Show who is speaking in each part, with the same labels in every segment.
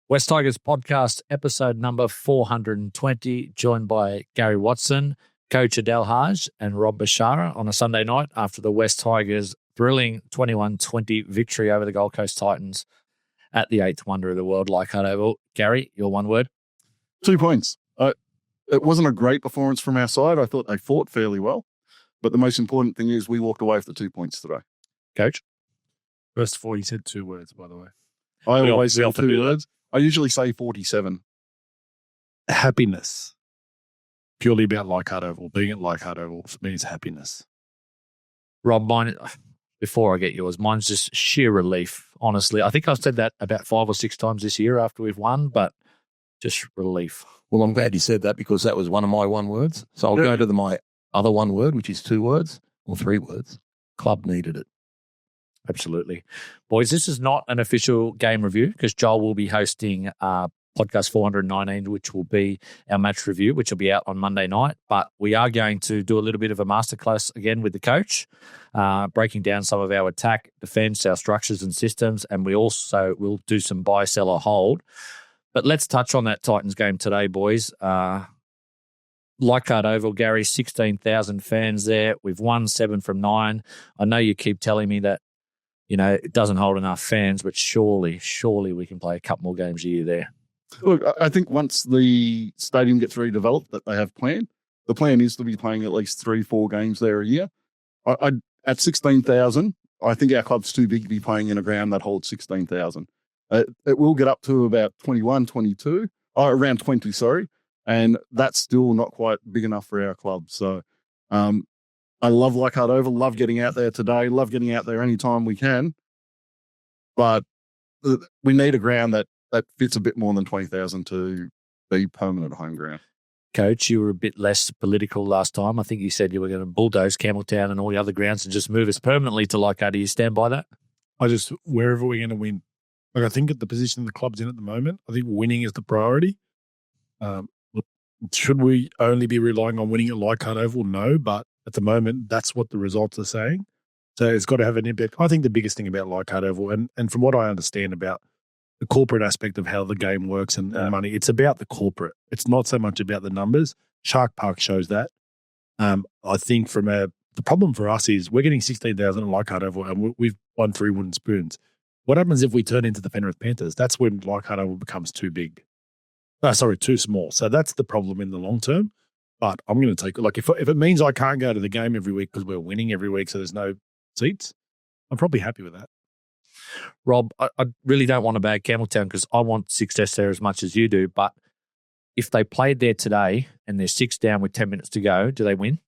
Speaker 1: West Tigers podcast, episode number 420, joined by Gary Watson, coach Adel, Hage, and Rob Bechara on a Sunday night after the West Tigers' thrilling 21-20 victory over the Gold Coast Titans at the eighth wonder of the world, Leichhardt Oval. Gary, your one word?
Speaker 2: 2 points. It wasn't a great performance from our side. I thought they fought fairly well. But the most important thing is we walked away with the 2 points today.
Speaker 1: Coach?
Speaker 3: First of all, you said 2 words, by the way.
Speaker 2: I always say 2 words. I usually say 47.
Speaker 3: Happiness. Purely about Leichhardt Oval. Being at Leichhardt Oval for me is happiness.
Speaker 1: Rob, mine, before I get yours, mine's just sheer relief, honestly. I think I've said that about 5 or 6 times this year after we've won, but just relief.
Speaker 4: Well, I'm glad you said that because that was one of my one words. So I'll go to my other one word, which is 2 words or 3 words. Club needed it.
Speaker 1: Absolutely. Boys, this is not an official game review because Joel will be hosting podcast 419, which will be our match review, which will be out on Monday night. But we are going to do a little bit of a masterclass again with the coach, breaking down some of our attack, defense, our structures and systems, and we also will do some buy, sell, or hold. But let's touch on that Titans game today, boys. Leichhardt Oval, Gary, 16,000 fans there. We've won 7 from 9. I know you keep telling me that, you know, it doesn't hold enough fans, but surely we can play a couple more games a year there.
Speaker 2: Look, I think once the stadium gets redeveloped that they have planned, the plan is to be playing at least 3-4 games there a year. At 16,000, I think our club's too big to be playing in a ground that holds 16,000. It will get up to about 21, 22, around 20, sorry, and that's still not quite big enough for our club. So I love Leichhardt Oval, love getting out there today, love getting out there anytime we can, but we need a ground that fits a bit more than 20,000 to be permanent home ground.
Speaker 1: Coach, you were a bit less political last time. I think you said you were going to bulldoze Campbelltown and all the other grounds and just move us permanently to Leichhardt. Do you stand by that?
Speaker 3: Wherever we're going to win. Like I think at the position the club's in at the moment, I think winning is the priority. Should we only be relying on winning at Leichhardt Oval? No, but at the moment, that's what the results are saying. So it's got to have an impact. I think the biggest thing about Leichhardt Oval, and from what I understand about the corporate aspect of how the game works and money, it's about the corporate. It's not so much about the numbers. Shark Park shows that. I think the problem for us is we're getting 16,000 at Leichhardt Oval and we've won 3 wooden spoons. What happens if we turn into the Penrith Panthers? That's when Leichhardt Oval becomes too small. So that's the problem in the long term. But I'm going to take it. Like if it means I can't go to the game every week because we're winning every week, so there's no seats, I'm probably happy with that.
Speaker 1: Rob, I really don't want to bag Campbelltown because I want success there as much as you do. But if they played there today and they're 6 down with 10 minutes to go, do they win?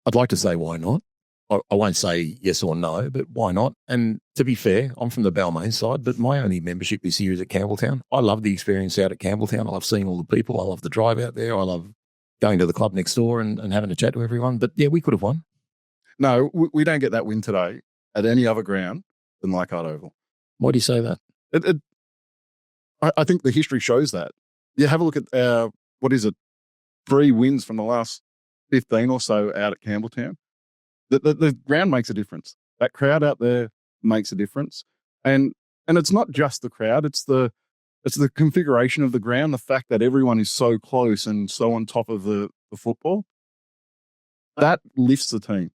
Speaker 4: I'd like to say why not. I won't say yes or no, but why not? And to be fair, I'm from the Balmain side, but my only membership this year is at Campbelltown. I love the experience out at Campbelltown. I love seeing all the people. I love the drive out there. I love going to the club next door and having a chat to everyone. But yeah, we could have won.
Speaker 2: No, we don't get that win today at any other ground than Leichhardt Oval.
Speaker 4: Why do you say that?
Speaker 2: I think the history shows that. You have a look at our, 3 wins from the last 15 or so out at Campbelltown. The ground makes a difference. That crowd out there makes a difference. And it's not just the crowd, it's the configuration of the ground, the fact that everyone is so close and so on top of the football. That lifts the team.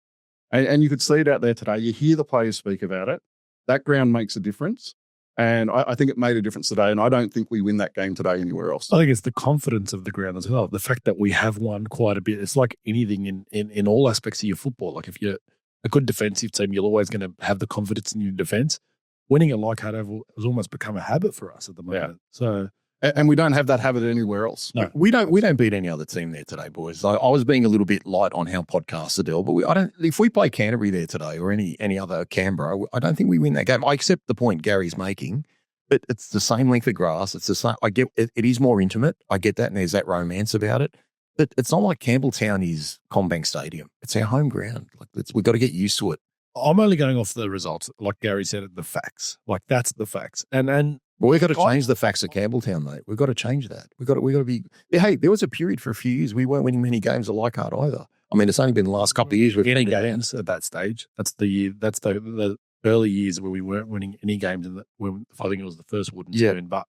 Speaker 2: And you could see it out there today. You hear the players speak about it. That ground makes a difference. And I think it made a difference today, and I don't think we win that game today anywhere else.
Speaker 3: I think it's the confidence of the ground as well. The fact that we have won quite a bit. It's like anything in all aspects of your football. Like if you're a good defensive team, you're always going to have the confidence in your defense. Winning at Leichhardt Oval has almost become a habit for us at the moment. Yeah. So,
Speaker 2: and we don't have that habit anywhere else.
Speaker 4: No, we don't beat any other team there today, boys. I was being a little bit light on how podcasts Adel, but if we play Canterbury there today or any other Canberra, I don't think we win that game. I accept the point Gary's making, but it's the same length of grass. It's the same. I get it is more intimate. I get that, and there's that romance about it. But it's not like Campbelltown is CommBank Stadium. It's our home ground. We've got to get used to it.
Speaker 3: I'm only going off the results, like Gary said, the facts. Like that's the facts, and.
Speaker 4: Well, we've got to change the facts of Campbelltown, mate. We've got to change that. We've got to be. Hey, there was a period for a few years we weren't winning many games at Leichhardt either. I mean, it's only been the last couple of years we've
Speaker 3: any games at that stage. That's the year. That's the early years where we weren't winning any games. I think it was the first wooden
Speaker 4: Yeah.
Speaker 3: spoon. But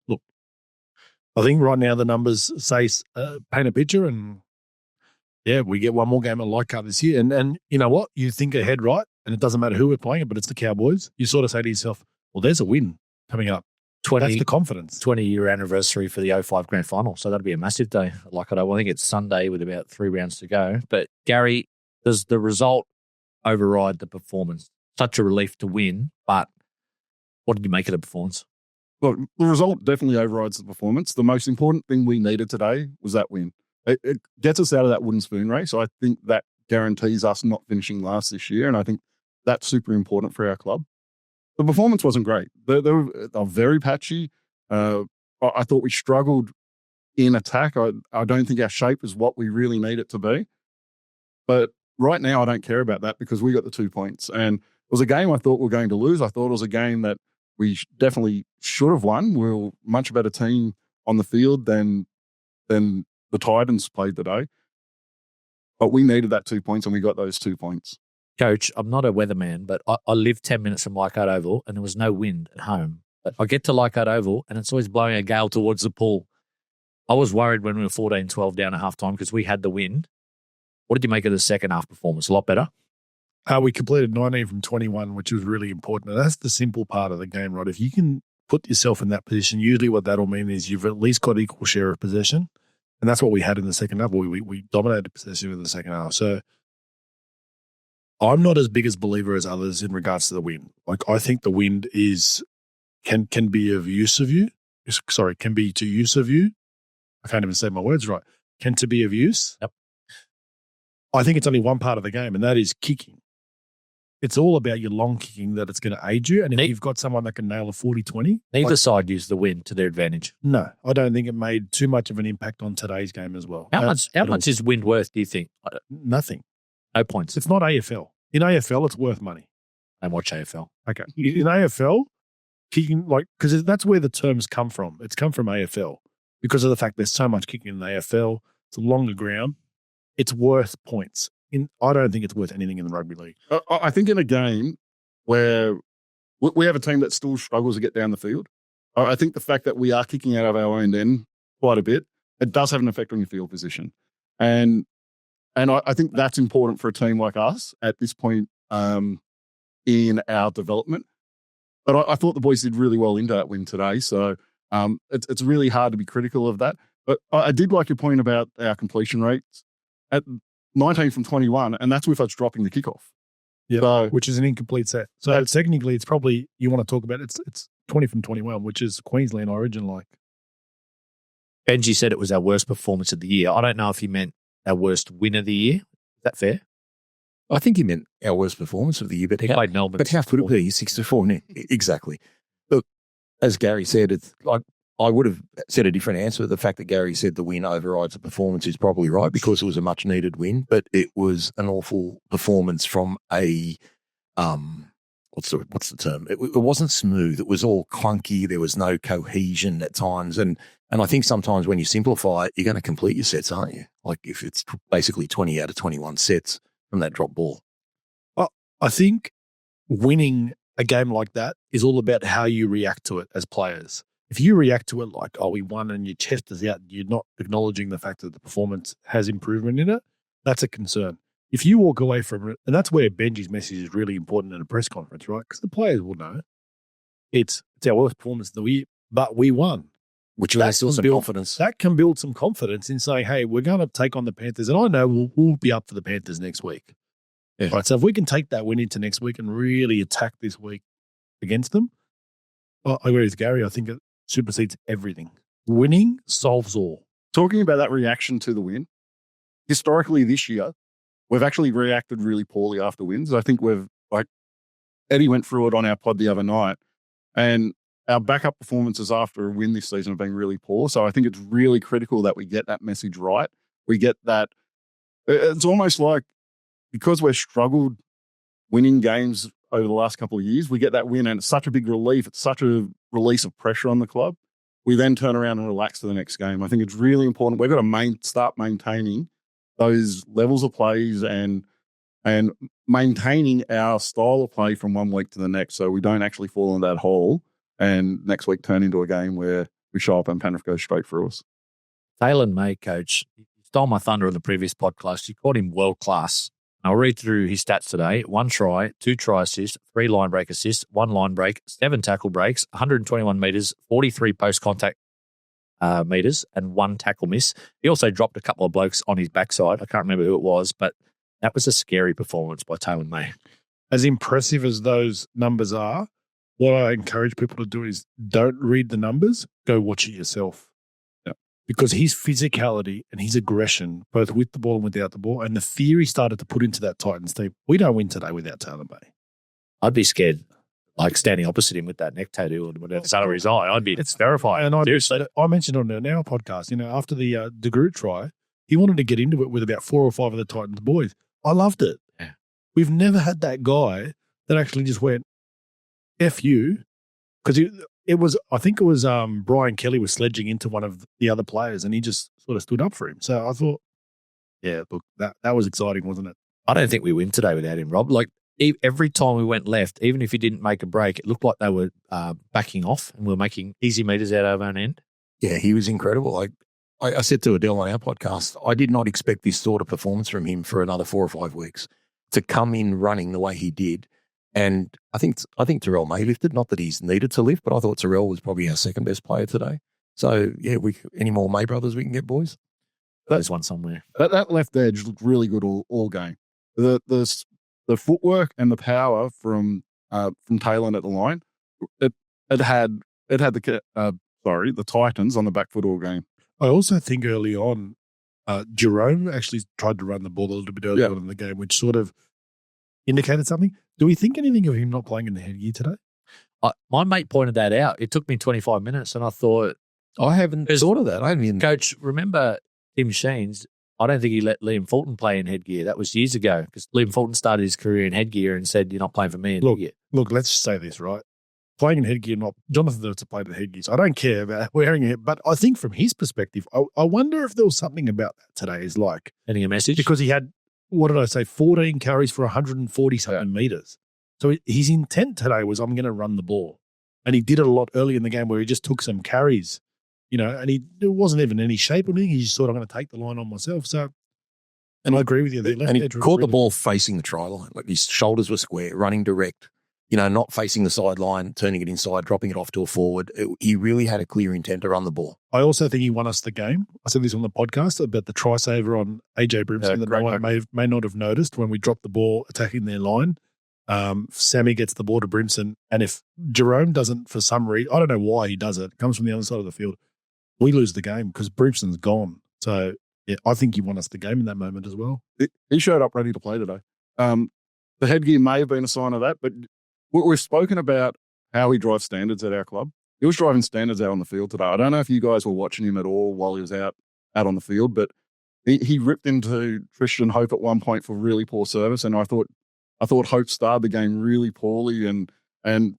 Speaker 3: look, I think right now the numbers say paint a picture, and yeah, we get one more game at Leichhardt this year. And you know what? You think ahead, right? And it doesn't matter who we're playing, but it's the Cowboys. You sort of say to yourself, well, there's a win coming up. That's the confidence.
Speaker 1: 20-year anniversary for the 05 grand final. So that'll be a massive day. Like I think it's Sunday with about 3 rounds to go. But Gary, does the result override the performance? Such a relief to win, but what did you make of the performance?
Speaker 2: Well, the result definitely overrides the performance. The most important thing we needed today was that win. It gets us out of that wooden spoon race. So I think that guarantees us not finishing last this year. And I think that's super important for our club. The performance wasn't great. They were very patchy. I thought we struggled in attack. I don't think our shape is what we really need it to be. But right now, I don't care about that because we got the 2 points. And it was a game I thought we were going to lose. I thought it was a game that we definitely should have won. We were a much better team on the field than the Titans played today. But we needed that 2 points, and we got those 2 points.
Speaker 1: Coach, I'm not a weatherman, but I live 10 minutes from Leichhardt Oval and there was no wind at home. But I get to Leichhardt Oval and it's always blowing a gale towards the pool. I was worried when we were 14-12 down at halftime because we had the wind. What did you make of the second half performance? A lot better?
Speaker 3: We completed 19 from 21, which was really important. And that's the simple part of the game, right? If you can put yourself in that position, usually what that'll mean is you've at least got equal share of possession. And that's what we had in the second half. We dominated possession in the second half. So I'm not as big a believer as others in regards to the wind. Like, I think the wind can be of use of you. Sorry, can be to use of you. I can't even say my words right. Can to be of use.
Speaker 1: Yep.
Speaker 3: I think it's only one part of the game, and that is kicking. It's all about your long kicking that it's going to aid you. And if you've got someone that can nail a 40-20.
Speaker 1: Neither side used the wind to their advantage.
Speaker 3: No, I don't think it made too much of an impact on today's game as well.
Speaker 1: How much is wind worth, do you think?
Speaker 3: Nothing.
Speaker 1: No points.
Speaker 3: It's not AFL. In AFL, it's worth money.
Speaker 1: I don't watch AFL.
Speaker 3: Okay. In AFL, kicking, because that's where the terms come from. It's come from AFL because of the fact there's so much kicking in the AFL. It's a longer ground. It's worth points. I don't think it's worth anything in the rugby league.
Speaker 2: I think in a game where we have a team that still struggles to get down the field, I think the fact that we are kicking out of our own end quite a bit, it does have an effect on your field position. And I think that's important for a team like us at this point in our development. But I thought the boys did really well into that win today. So it's really hard to be critical of that. But I did like your point about our completion rates at 19 from 21, and that's with us dropping the kickoff.
Speaker 3: Yeah,
Speaker 2: so,
Speaker 3: which is an incomplete set. So technically, it's probably, you want to talk about it's 20 from 21, which is Queensland origin like.
Speaker 1: Benji said it was our worst performance of the year. I don't know if he meant our worst win of the year. Is that fair?
Speaker 4: I think he meant our worst performance of the year. But
Speaker 1: he played Melbourne.
Speaker 4: But how could it be 6-4? Exactly. Look, as Gary said, it's like I would have said a different answer. The fact that Gary said the win overrides the performance is probably right because it was a much needed win, but it was an awful performance from a what's the term? It wasn't smooth. It was all clunky. There was no cohesion at times, and I think sometimes when you simplify it, you're going to complete your sets, aren't you? Like if it's basically 20 out of 21 sets from that drop ball.
Speaker 3: I think winning a game like that is all about how you react to it as players. If you react to it like, oh, we won and your chest is out, you're not acknowledging the fact that the performance has improvement in it, that's a concern. If you walk away from it, and that's where Benji's message is really important in a press conference, right? Because the players will know it's our worst performance of the year, but we won.
Speaker 4: Which will instill some confidence.
Speaker 3: That can build some confidence in saying, hey, we're going to take on the Panthers. And I know we'll be up for the Panthers next week. Yeah. Right, so if we can take that win into next week and really attack this week against them, I agree with Gary. I think it supersedes everything. Winning solves all.
Speaker 2: Talking about that reaction to the win, historically this year, we've actually reacted really poorly after wins. I think Eddie went through it on our pod the other night, and our backup performances after a win this season have been really poor. So I think it's really critical that we get that message right. We get that. It's almost like because we've struggled winning games over the last couple of years, we get that win and it's such a big relief. It's such a release of pressure on the club. We then turn around and relax to the next game. I think it's really important. We've got to start maintaining those levels of plays and and maintaining our style of play from 1 week to the next, so we don't actually fall in that hole and next week turn into a game where we show up and Penrith goes straight through us.
Speaker 1: Taylor May, coach, he stole my thunder in the previous podcast. You called him world class. I'll read through his stats today. 1 try, 2 try assists, 3 line break assists, 1 line break, 7 tackle breaks, 121 metres, 43 post-contact metres, and 1 tackle miss. He also dropped a couple of blokes on his backside. I can't remember who it was, but that was a scary performance by Taylor May.
Speaker 3: As impressive as those numbers are, what I encourage people to do is don't read the numbers, go watch it yourself.
Speaker 2: Yeah.
Speaker 3: Because his physicality and his aggression, both with the ball and without the ball, and the fear he started to put into that Titans team, we don't win today without Taylor May.
Speaker 1: I'd be scared, like standing opposite him with that neck tattoo or whatever it's under his eye. I'd be terrified.
Speaker 3: And I mentioned on our podcast, after the De Groot try, he wanted to get into it with about 4 or 5 of the Titans boys. I loved it.
Speaker 1: Yeah.
Speaker 3: We've never had that guy that actually just went, F you, because I think it was Brian Kelly was sledging into one of the other players and he just sort of stood up for him. So I thought, yeah, look, that was exciting, wasn't it?
Speaker 1: I don't think we win today without him, Rob. Like every time we went left, even if he didn't make a break, it looked like they were backing off and we were making easy meters out of our own end.
Speaker 4: Yeah, he was incredible. I said to Adel on our podcast, I did not expect this sort of performance from him for another 4 or 5 weeks to come in running the way he did. And I think Terrell May lifted, not that he's needed to lift, but I thought Terrell was probably our second best player today. So, yeah, any more May brothers we can get, boys?
Speaker 1: There's one somewhere.
Speaker 2: That left edge looked really good all game. The footwork and the power from Taylor at the line, it had the Titans on the back foot all game.
Speaker 3: I also think early on, Jerome actually tried to run the ball a little bit early on in the game, which sort of indicated something. Do we think anything of him not playing in the headgear today?
Speaker 1: My mate pointed that out. It took me 25 minutes and I thought...
Speaker 4: I haven't thought of that. I haven't even...
Speaker 1: Coach, remember Tim Sheens? I don't think he let Liam Fulton play in headgear. That was years ago because Liam Fulton started his career in headgear and said, you're not playing for me in headgear.
Speaker 3: Look, let's just say this, right? Playing in headgear, Jonathan Dirt's played in headgear, so I don't care about wearing it. But I think from his perspective, I wonder if there was something about that today is like...
Speaker 1: Sending a message?
Speaker 3: Because he had, 14 carries for 140-something meters. So his intent today was, I'm going to run the ball. And he did it a lot early in the game where he just took some carries, and there wasn't even any shape or anything. He just thought, I'm going to take the line on myself. So, and I agree with you.
Speaker 4: And he caught the ball facing the try line. Like his shoulders were square, running direct, not facing the sideline, turning it inside, dropping it off to a forward. He really had a clear intent to run the ball.
Speaker 3: I also think he won us the game. I said this on the podcast about the try saver on AJ Brimson that no one may not have noticed when we dropped the ball attacking their line. Sammy gets the ball to Brimson, and if Jerome doesn't, for some reason, I don't know why he does it, comes from the other side of the field, we lose the game because Brimson's gone. So, yeah, I think he won us the game in that moment as well.
Speaker 2: He showed up ready to play today. The headgear may have been a sign of that, but we've spoken about how he drives standards at our club. He was driving standards out on the field today. I don't know if you guys were watching him at all while he was out on the field, but he ripped into Tristan Hope at one point for really poor service, and I thought Hope started the game really poorly and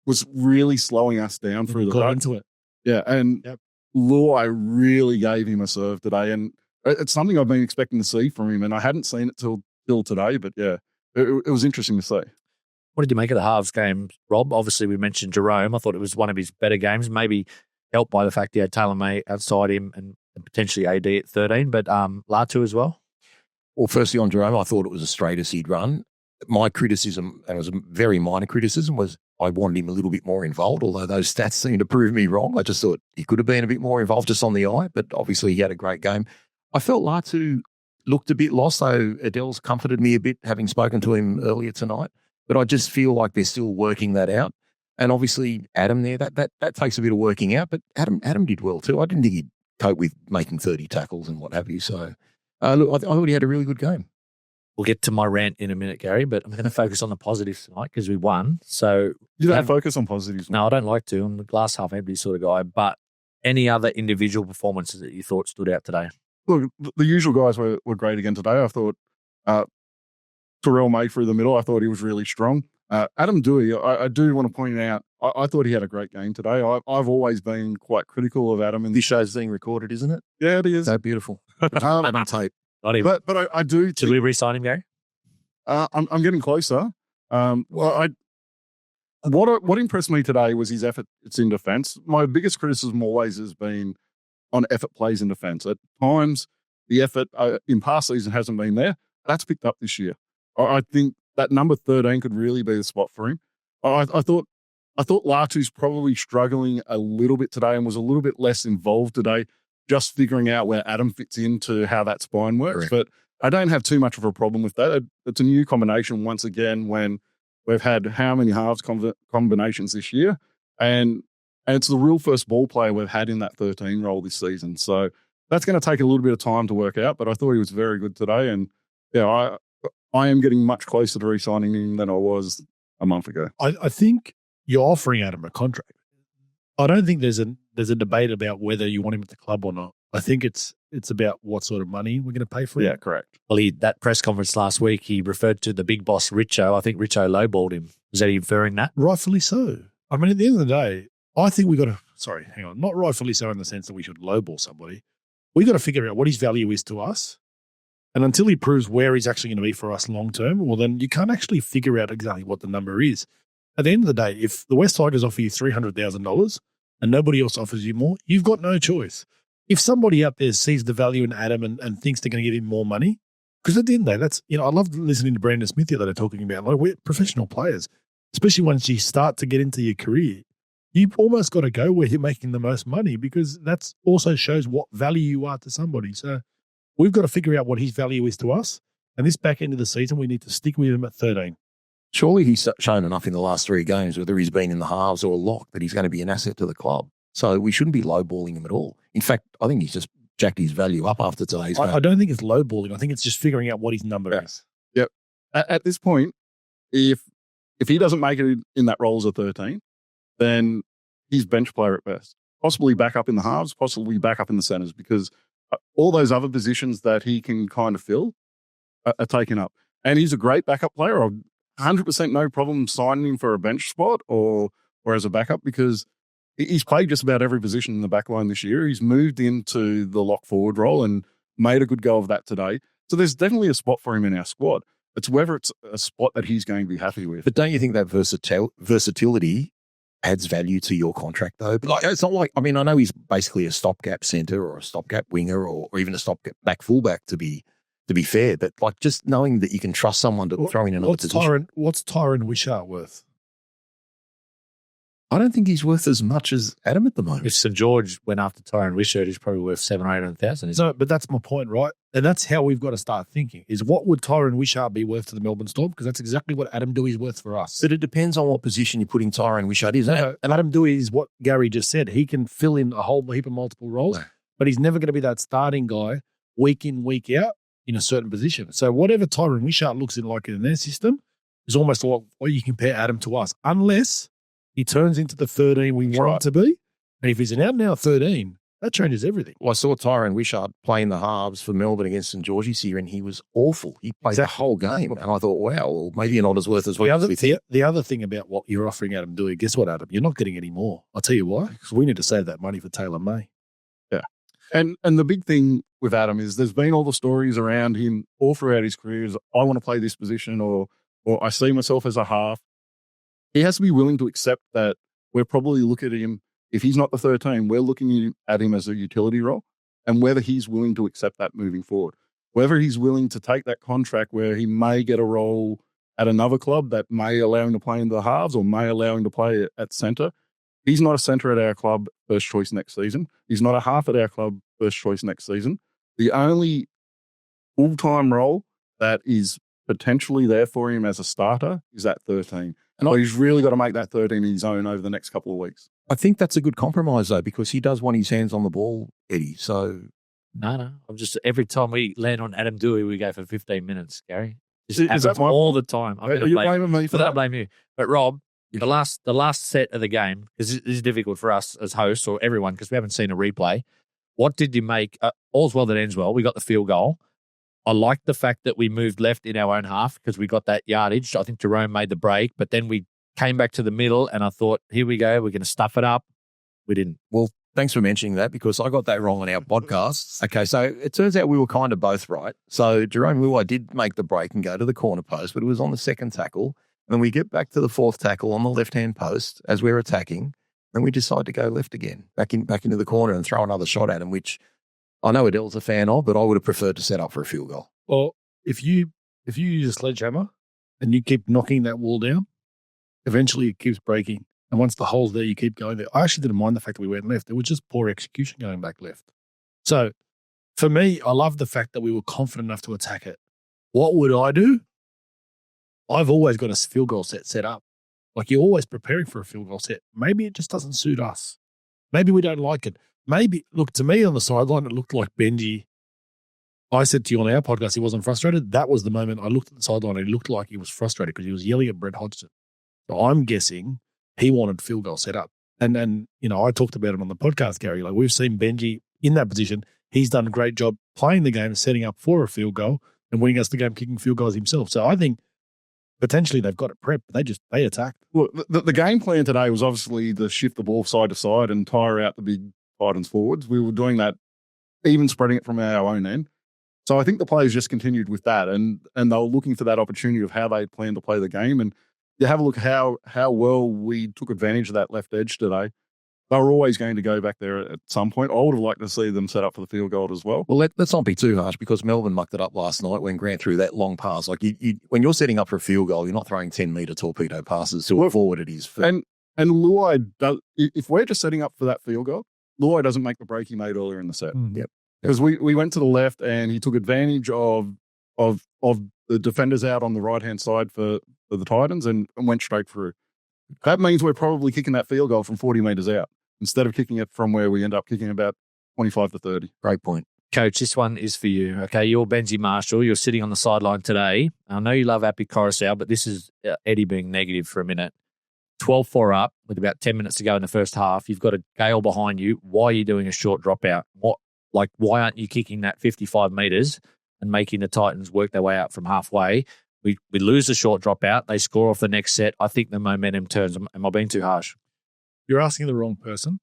Speaker 2: was really slowing us down through the
Speaker 3: got into it.
Speaker 2: Yeah, and Luai really gave him a serve today, and it's something I've been expecting to see from him, and I hadn't seen it till today. But yeah, it was interesting to see.
Speaker 1: What did you make of the halves game, Rob? Obviously, we mentioned Jerome. I thought it was one of his better games, maybe helped by the fact he had Taylor May outside him and potentially AD at 13, but Latu as well.
Speaker 4: Well, firstly on Jerome, I thought it was a straight as he'd run. My criticism, and it was a very minor criticism, was I wanted him a little bit more involved, although those stats seem to prove me wrong. I just thought he could have been a bit more involved just on the eye, but obviously he had a great game. I felt Latu looked a bit lost, though Adel's comforted me a bit, having spoken to him earlier tonight. But I just feel like they're still working that out. And obviously Adam there, that takes a bit of working out, but Adam did well too. I didn't think he'd cope with making 30 tackles and what have you. So, look, I thought he had a really good game.
Speaker 1: We'll get to my rant in a minute, Gary, but I'm going to focus on the positives tonight because we won. So
Speaker 2: you don't focus on positives.
Speaker 1: No, I don't like to. I'm the glass half empty sort of guy. But any other individual performances that you thought stood out today?
Speaker 2: Look, the usual guys were great again today. I thought Terrell May through the middle, I thought he was really strong. Adam Doueihi, I do want to point out, I thought he had a great game today. I've always been quite critical of Adam.
Speaker 4: This show's being recorded, isn't it?
Speaker 2: Yeah, it is.
Speaker 4: So beautiful. On tape.
Speaker 1: Not him.
Speaker 2: But I do.
Speaker 1: Should we re-sign him, Gary?
Speaker 2: I'm getting closer. What impressed me today was his effort. It's in defence. My biggest criticism always has been on effort plays in defence. At times, the effort in past season hasn't been there. That's picked up this year. I think that number 13 could really be the spot for him. I thought Latu's probably struggling a little bit today and was a little bit less involved today, just figuring out where Adam fits into how that spine works.
Speaker 4: Correct.
Speaker 2: But I don't have too much of a problem with that. It's a new combination once again when we've had how many halves combinations this year, and it's the real first ball player we've had in that 13 role this season. So that's going to take a little bit of time to work out, but I thought he was very good today. And yeah, I am getting much closer to re-signing him than I was a month ago.
Speaker 3: I think you're offering Adam a contract. I don't think there's a debate about whether you want him at the club or not. I think it's about what sort of money we're going to pay for him.
Speaker 2: Yeah, correct.
Speaker 1: Well, that press conference last week, he referred to the big boss, Richo. I think Richo lowballed him. Was that inferring that?
Speaker 3: Rightfully so. I mean, at the end of the day, I think we got to, not rightfully so in the sense that we should lowball somebody. We got to figure out what his value is to us. And until he proves where he's actually going to be for us long term, well, then you can't actually figure out exactly what the number is. At the end of the day, if the West Tigers offer you $300,000 and nobody else offers you more, you've got no choice. If somebody out there sees the value in Adam and thinks they're going to give him more money, because at the end of the day, that's, I love listening to Brandon Smith the other day talking about, like, we're professional players, especially once you start to get into your career. You've almost got to go where you're making the most money because that also shows what value you are to somebody. So we've got to figure out what his value is to us. And this back end of the season, we need to stick with him at 13.
Speaker 4: Surely he's shown enough in the last 3 games, whether he's been in the halves or a lock, that he's going to be an asset to the club. So we shouldn't be lowballing him at all. In fact, I think he's just jacked his value up after today's game.
Speaker 3: I don't think it's lowballing. I think it's just figuring out what his number is.
Speaker 2: Yep. At this point, if he doesn't make it in that role as a 13, then he's bench player at best. Possibly back up in the halves, possibly back up in the centres, because all those other positions that he can kind of fill are taken up. And he's a great backup player. I've 100% no problem signing him for a bench spot or as a backup because he's played just about every position in the back line this year. He's moved into the lock forward role and made a good go of that today. So there's definitely a spot for him in our squad. It's whether it's a spot that he's going to be happy with.
Speaker 4: But don't you think that versatility adds value to your contract, though? But it's not like, I know he's basically a stopgap centre or a stopgap winger or even a stopgap back fullback to be fair. But like just knowing that you can trust someone to throw in another position.
Speaker 3: What's Tyron Wishart worth?
Speaker 4: I don't think he's worth as much as Adam at the moment.
Speaker 1: If St. George went after Tyron Wishart, he's probably worth 700,000 or 800,000.
Speaker 3: No, but that's my point, right? And that's how we've got to start thinking, is what would Tyron Wishart be worth to the Melbourne Storm? Because that's exactly what Adam Doueihi's worth for us.
Speaker 4: But it depends on what position you're putting Tyron Wishart in.
Speaker 3: And Adam Doueihi is what Gary just said. He can fill in a whole heap of multiple roles, but he's never going to be that starting guy week in, week out in a certain position. So whatever Tyron Wishart looks like in their system is almost like what you compare Adam to us, unless he turns into the 13 we want him to be. And if he's an out-and-out 13, that changes everything.
Speaker 4: Well, I saw Tyron Wishart play in the halves for Melbourne against St. George this year, and he was awful. He played the whole game. And I thought, wow, well, maybe you're not as worth as well.
Speaker 3: The other thing about what you're offering Adam Doueihi, guess what, Adam? You're not getting any more. I'll tell you why. Because we need to save that money for Taylor May.
Speaker 2: Yeah. And the big thing with Adam is there's been all the stories around him all throughout his career is I want to play this position or I see myself as a half. He has to be willing to accept that we're probably looking at him, if he's not the 13, we're looking at him as a utility role and whether he's willing to accept that moving forward. Whether he's willing to take that contract where he may get a role at another club that may allow him to play in the halves or may allow him to play at centre. He's not a centre at our club first choice next season. He's not a half at our club first choice next season. The only full-time role that is potentially there for him as a starter is at 13. And he's really got to make that 13 his own over the next couple of weeks.
Speaker 4: I think that's a good compromise, though, because he does want his hands on the ball, Eddie. So
Speaker 1: No. I'm just, every time we land on Adam Doueihi, we go for 15 minutes, Gary.
Speaker 2: Is that
Speaker 1: all the time?
Speaker 2: Are you blaming me for that?
Speaker 1: I blame you. But Rob, the last set of the game, because this is difficult for us as hosts or everyone because we haven't seen a replay. What did you make? All's well that ends well. We got the field goal. I like the fact that we moved left in our own half because we got that yardage. I think Jerome made the break, but then we came back to the middle and I thought, here we go. We're going to stuff it up. We didn't.
Speaker 4: Well, Thanks for mentioning that because I got that wrong on our podcast. Okay, so it turns out we were kind of both right. So Jerome Luai did make the break and go to the corner post, but it was on the second tackle. And then we get back to the fourth tackle on the left-hand post as we're attacking, and we decide to go left again, back into the corner and throw another shot at him, which I know Adel's a fan of, but I would have preferred to set up for a field goal.
Speaker 3: Well, if you use a sledgehammer and you keep knocking that wall down, eventually it keeps breaking. And once the hole's there, you keep going there. I actually didn't mind the fact that we went left. It was just poor execution going back left. So for me, I love the fact that we were confident enough to attack it. What would I do? I've always got a field goal set up. Like you're always preparing for a field goal set. Maybe it just doesn't suit us. Maybe we don't like it. Maybe, look, to me on the sideline, it looked like Benji. I said to you on our podcast, he wasn't frustrated. That was the moment I looked at the sideline and he looked like he was frustrated because he was yelling at Brett Hodgson. So I'm guessing he wanted field goal set up. And then, I talked about it on the podcast, Gary. Like we've seen Benji in that position. He's done a great job playing the game, setting up for a field goal and winning us the game, kicking field goals himself. So I think potentially they've got it prepped. They attacked.
Speaker 2: Well, the game plan today was obviously to shift the ball side to side and tire out the big Titans forwards. We were doing that, even spreading it from our own end. So I think the players just continued with that, and they were looking for that opportunity of how they planned to play the game. And you have a look how well we took advantage of that left edge today. They were always going to go back there at some point. I would have liked to see them set up for the field goal as well.
Speaker 4: Well, let's not be too harsh because Melbourne mucked it up last night when Grant threw that long pass. Like when you're setting up for a field goal, you're not throwing 10-metre torpedo passes to a forward at his foot.
Speaker 2: And Luai does. If we're just setting up for that field goal, Luai doesn't make the break he made earlier in the set.
Speaker 4: Yep.
Speaker 2: Because we went to the left and he took advantage of the defenders out on the right-hand side for the Titans and went straight through. That means we're probably kicking that field goal from 40 metres out instead of kicking it from where we end up kicking about 25 to 30.
Speaker 4: Great point.
Speaker 1: Coach, this one is for you. Okay, you're Benji Marshall. You're sitting on the sideline today. I know you love Appy Coruscant, but this is Eddie being negative for a minute. 12-4 up with about 10 minutes to go in the first half. You've got a gale behind you. Why are you doing a short dropout? Why aren't you kicking that 55 metres and making the Titans work their way out from halfway? We lose the short dropout. They score off the next set. I think the momentum turns. Am I being too harsh?
Speaker 3: You're asking the wrong person.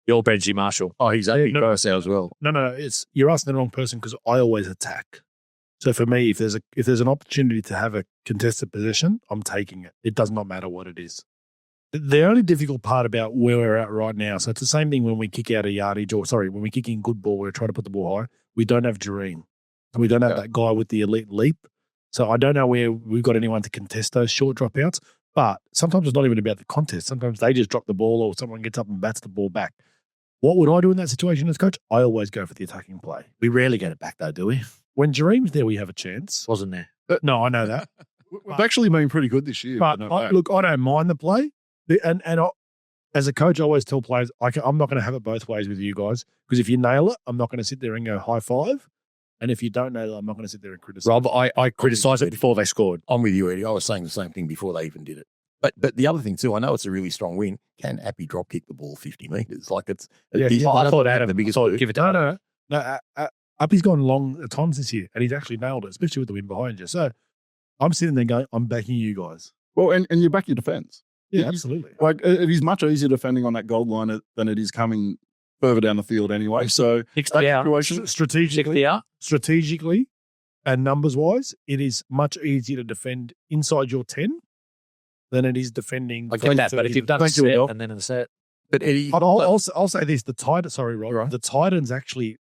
Speaker 1: You're Benji Marshall.
Speaker 4: Oh, he's Appy Coruscant as well.
Speaker 3: No. You're asking the wrong person because I always attack. So for me, if there's an opportunity to have a contested possession, I'm taking it. It does not matter what it is. The only difficult part about where we're at right now, so it's the same thing when we kick out a yardage when we kick in good ball, we're trying to put the ball high. We don't have Jerome. We don't have that guy with the elite leap. So I don't know where we've got anyone to contest those short dropouts, but sometimes it's not even about the contest. Sometimes they just drop the ball or someone gets up and bats the ball back. What would I do in that situation as coach? I always go for the attacking play.
Speaker 1: We rarely get it back though, do we?
Speaker 3: When Jerome's there, we have a chance.
Speaker 1: Wasn't there?
Speaker 3: No, I know that.
Speaker 2: We've actually been pretty good this year.
Speaker 3: But I don't mind the play. And as a coach, I always tell players, I'm not going to have it both ways with you guys because if you nail it, I'm not going to sit there and go high five. And if you don't nail it, I'm not going to sit there and criticize.
Speaker 1: Rob, I criticised it before they scored.
Speaker 4: I'm with you, Eddie. I was saying the same thing before they even did it. But the other thing too, I know it's a really strong win. Can Appy drop kick the ball 50 metres? Like it's.
Speaker 1: I thought Adam
Speaker 4: the biggest.
Speaker 1: Give it to
Speaker 3: No. Appy's gone long at times this year, and he's actually nailed it, especially with the win behind you. So I'm sitting there going, I'm backing you guys.
Speaker 2: Well, and you back your defence.
Speaker 3: Yeah, absolutely.
Speaker 2: Like it is much easier defending on that gold line than it is coming further down the field anyway. So
Speaker 3: strategically and numbers wise, it is much easier to defend inside your 10 than it is defending.
Speaker 1: I get that, but if you've done a set and then in the set.
Speaker 4: But Eddie,
Speaker 3: I'll say this: the Titans actually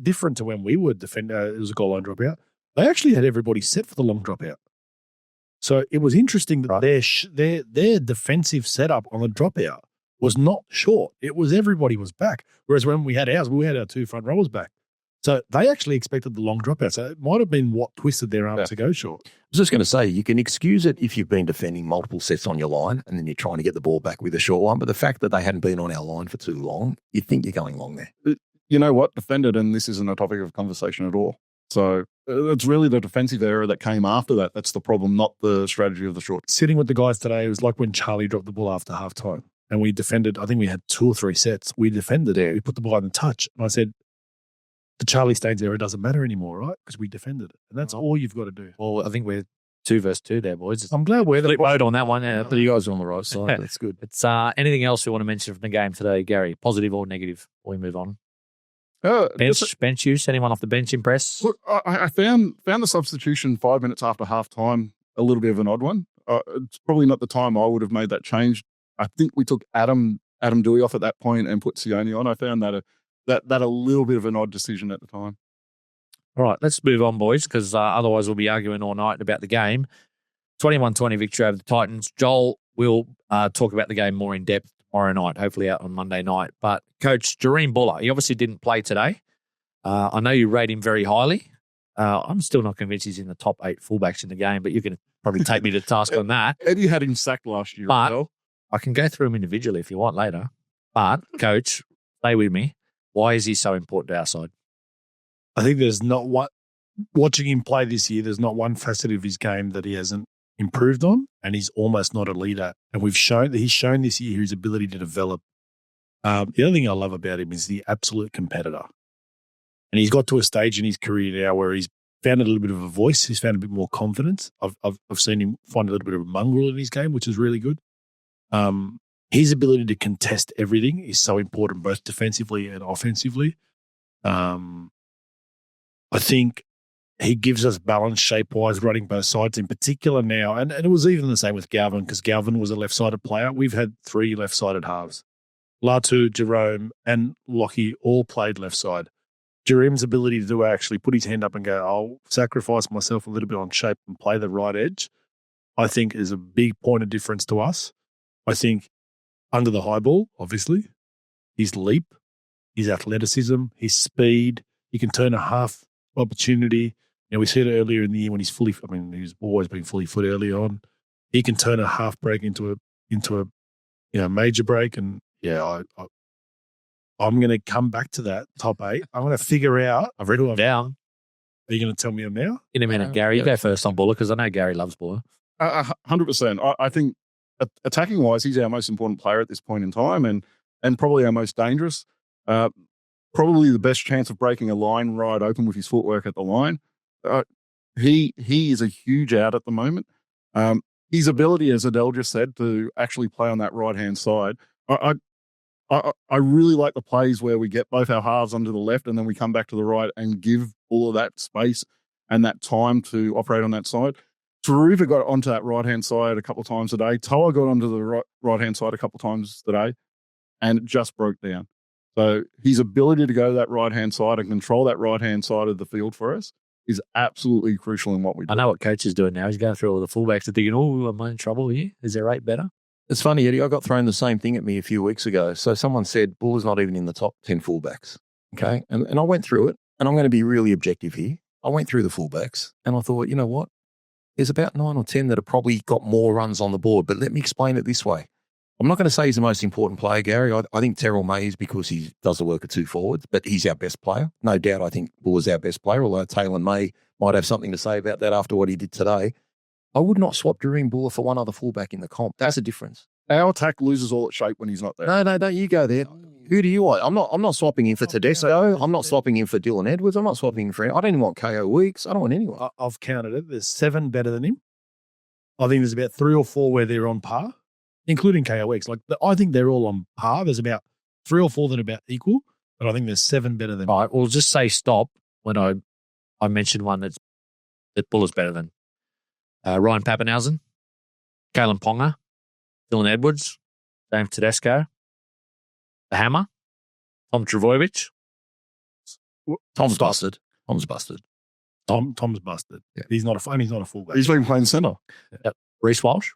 Speaker 3: different to when we would defend. It was a goal line dropout. They actually had everybody set for the long dropout. So it was interesting that their defensive setup on the dropout was not short. It was everybody was back. Whereas when we had ours, we had our two front rowers back. So they actually expected the long dropout. So it might have been what twisted their arms to go short.
Speaker 4: I was just going to say, you can excuse it if you've been defending multiple sets on your line and then you're trying to get the ball back with a short one. But the fact that they hadn't been on our line for too long, you think you're going long there.
Speaker 2: You know what? Defended, and this isn't a topic of conversation at all. So it's really the defensive error that came after that. That's the problem, not the strategy of the short.
Speaker 3: Sitting with the guys today, it was like when Charlie dropped the ball after halftime and we defended. I think we had 2 or 3 sets. We defended it. We put the ball in the touch. And I said, the Charlie Staines error doesn't matter anymore, right? Because we defended it. And that's all you've got to do.
Speaker 1: Well, I think we're 2 versus 2 there, boys.
Speaker 3: I'm glad we're the
Speaker 1: Flip mode on that one. Yeah.
Speaker 4: But you guys are on the right side. That's good.
Speaker 1: It's anything else we want to mention from the game today, Gary? Positive or negative? Before we move on. Bench use. Anyone off the bench impress?
Speaker 2: Look, I found the substitution 5 minutes after half time a little bit of an odd one. It's probably not the time I would have made that change. I think we took Adam Doueihi off at that point and put Sione on. I found that a little bit of an odd decision at the time.
Speaker 1: All right, let's move on, boys, because otherwise we'll be arguing all night about the game. 21-20 victory over the Titans. Joel will talk about the game more in depth tomorrow night, hopefully out on Monday night. But Coach Jayden Sullivan, he obviously didn't play today. I know you rate him very highly. I'm still not convinced he's in the top 8 fullbacks in the game, but you can probably take me to task on that.
Speaker 2: Eddie had him sacked last year.
Speaker 1: But I can go through him individually if you want later. But, Coach, stay with me. Why is he so important to our side?
Speaker 3: I think there's not one, watching him play this year, there's not one facet of his game that he hasn't improved on, and he's almost not a leader. And he's shown this year his ability to develop. The other thing I love about him is the absolute competitor. And he's got to a stage in his career now where he's found a little bit of a voice. He's found a bit more confidence. I've seen him find a little bit of a mongrel in his game, which is really good. His ability to contest everything is so important, both defensively and offensively. I think he gives us balance shape-wise, running both sides in particular now. And it was even the same with Galvin, because Galvin was a left-sided player. We've had 3 left-sided halves. Latu, Jerome, and Lockie all played left side. Jerome's ability to actually put his hand up and go, I'll sacrifice myself a little bit on shape and play the right edge, I think is a big point of difference to us. I think under the high ball, obviously, his leap, his athleticism, his speed, he can turn a half opportunity. You know, we said it earlier in the year when he's he's always been fully foot early on. He can turn a half break into a major break. And yeah, I'm going to come back to that top 8. I'm going to figure out.
Speaker 1: I've written them down.
Speaker 3: Are you going to tell me them now?
Speaker 1: In a minute, Gary. You go first on Buller, because I know Gary loves Buller.
Speaker 2: 100%. I think attacking wise, he's our most important player at this point in time, and probably our most dangerous. Probably the best chance of breaking a line right open with his footwork at the line. He is a huge out at the moment. His ability, as Adel just said, to actually play on that right-hand side. I really like the plays where we get both our halves onto the left and then we come back to the right and give all of that space and that time to operate on that side. Taruva got onto that right-hand side a couple of times today. Toa got onto the right-hand side a couple of times today, and it just broke down. So his ability to go to that right-hand side and control that right-hand side of the field for us is absolutely crucial in what we do.
Speaker 1: I know what Coach is doing now. He's going through all the fullbacks and thinking, am I in trouble here? Is their rate better?
Speaker 4: It's funny, Eddie, I got thrown the same thing at me a few weeks ago. So someone said, Buller's not even in the top 10 fullbacks. Okay. And I went through it, and I'm going to be really objective here. I went through the fullbacks and I thought, you know what? There's about 9 or 10 that have probably got more runs on the board. But let me explain it this way. I'm not going to say he's the most important player, Gary. I think Terrell May is, because he does the work of 2 forwards, but he's our best player. No doubt I think Buller's our best player, although Taylor May might have something to say about that after what he did today. I would not swap Jerome Buller for one other fullback in the comp. That's a difference.
Speaker 2: Our attack loses all its shape when he's not there.
Speaker 4: No, don't you go there. Who do you want? I'm not swapping him for Tedesco. I'm not swapping him for Dylan Edwards. I'm not swapping him for – I don't even want KO Weeks. I don't want anyone.
Speaker 3: I've counted it. There's 7 better than him. I think there's about 3 or 4 where they're on par, including KO Weeks. I think they're all on par. There's about 3 or 4 that are about equal, but I think there's 7 better than him.
Speaker 1: All right, we'll just say stop when I mentioned one that Buller's better than. Ryan Pappenhausen, Kalen Ponga, Dylan Edwards, James Tedesco, the Hammer, Tom Trbojevic.
Speaker 4: Tom's busted. Tom's busted.
Speaker 3: Tom's busted. Yeah. He's not a fullback.
Speaker 2: He's been playing centre.
Speaker 1: Yep. Reece Walsh.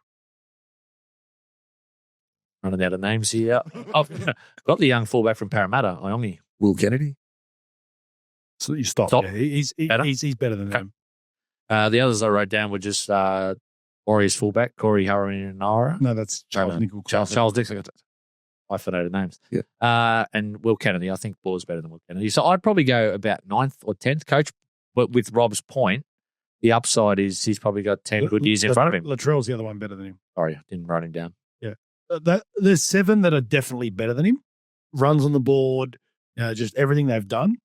Speaker 1: Running out of names here. I've got the young fullback from Parramatta, Iongi.
Speaker 4: Will Kennedy.
Speaker 3: So you stop. Yeah, he's better than them.
Speaker 1: The others I wrote down were just Warriors fullback, Corey Harawira.
Speaker 3: No, that's Charles
Speaker 1: Dixon. Hyphenated names.
Speaker 4: Yeah.
Speaker 1: And Will Kennedy. I think Buller's better than Will Kennedy. So I'd probably go about 9th or 10th, Coach. But with Rob's point, the upside is he's probably got 10 good years in front of him.
Speaker 3: Latrell's the other one better than him.
Speaker 1: Sorry, I didn't write him down.
Speaker 3: Yeah. There's 7 that are definitely better than him. Runs on the board, just everything they've done.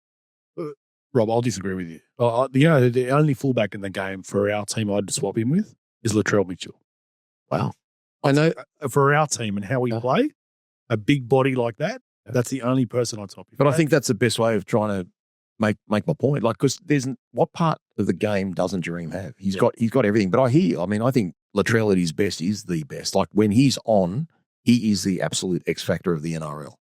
Speaker 3: Rob, I'll disagree with you. The only fullback in the game for our team I'd swap him with is Latrell Mitchell.
Speaker 1: Wow.
Speaker 4: I know.
Speaker 3: For our team and how we play, a big body like that, that's the only person on top.
Speaker 4: But I think that's the best way of trying to make my point. Like, because what part of the game doesn't Jerome have? He's got everything. But I think Latrell at his best is the best. Like, when he's on, he is the absolute X factor of the NRL.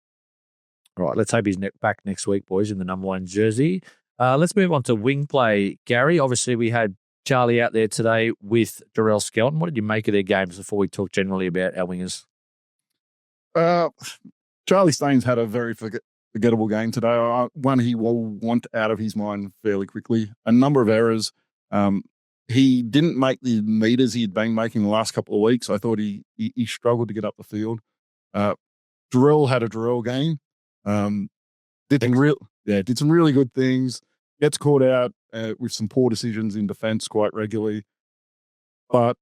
Speaker 1: All right, let's hope he's back next week, boys, in the number 1 jersey. Let's move on to wing play. Gary, obviously we had Charlie out there today with Darrell Skelton. What did you make of their games before we talk generally about our wingers?
Speaker 2: Charlie Staines had a very forgettable game today. One he will want out of his mind fairly quickly. A number of errors. He didn't make the meters he had been making the last couple of weeks. I thought he struggled to get up the field. Darrell had a Darrell game. Did some really good things. Gets caught out with some poor decisions in defence quite regularly. But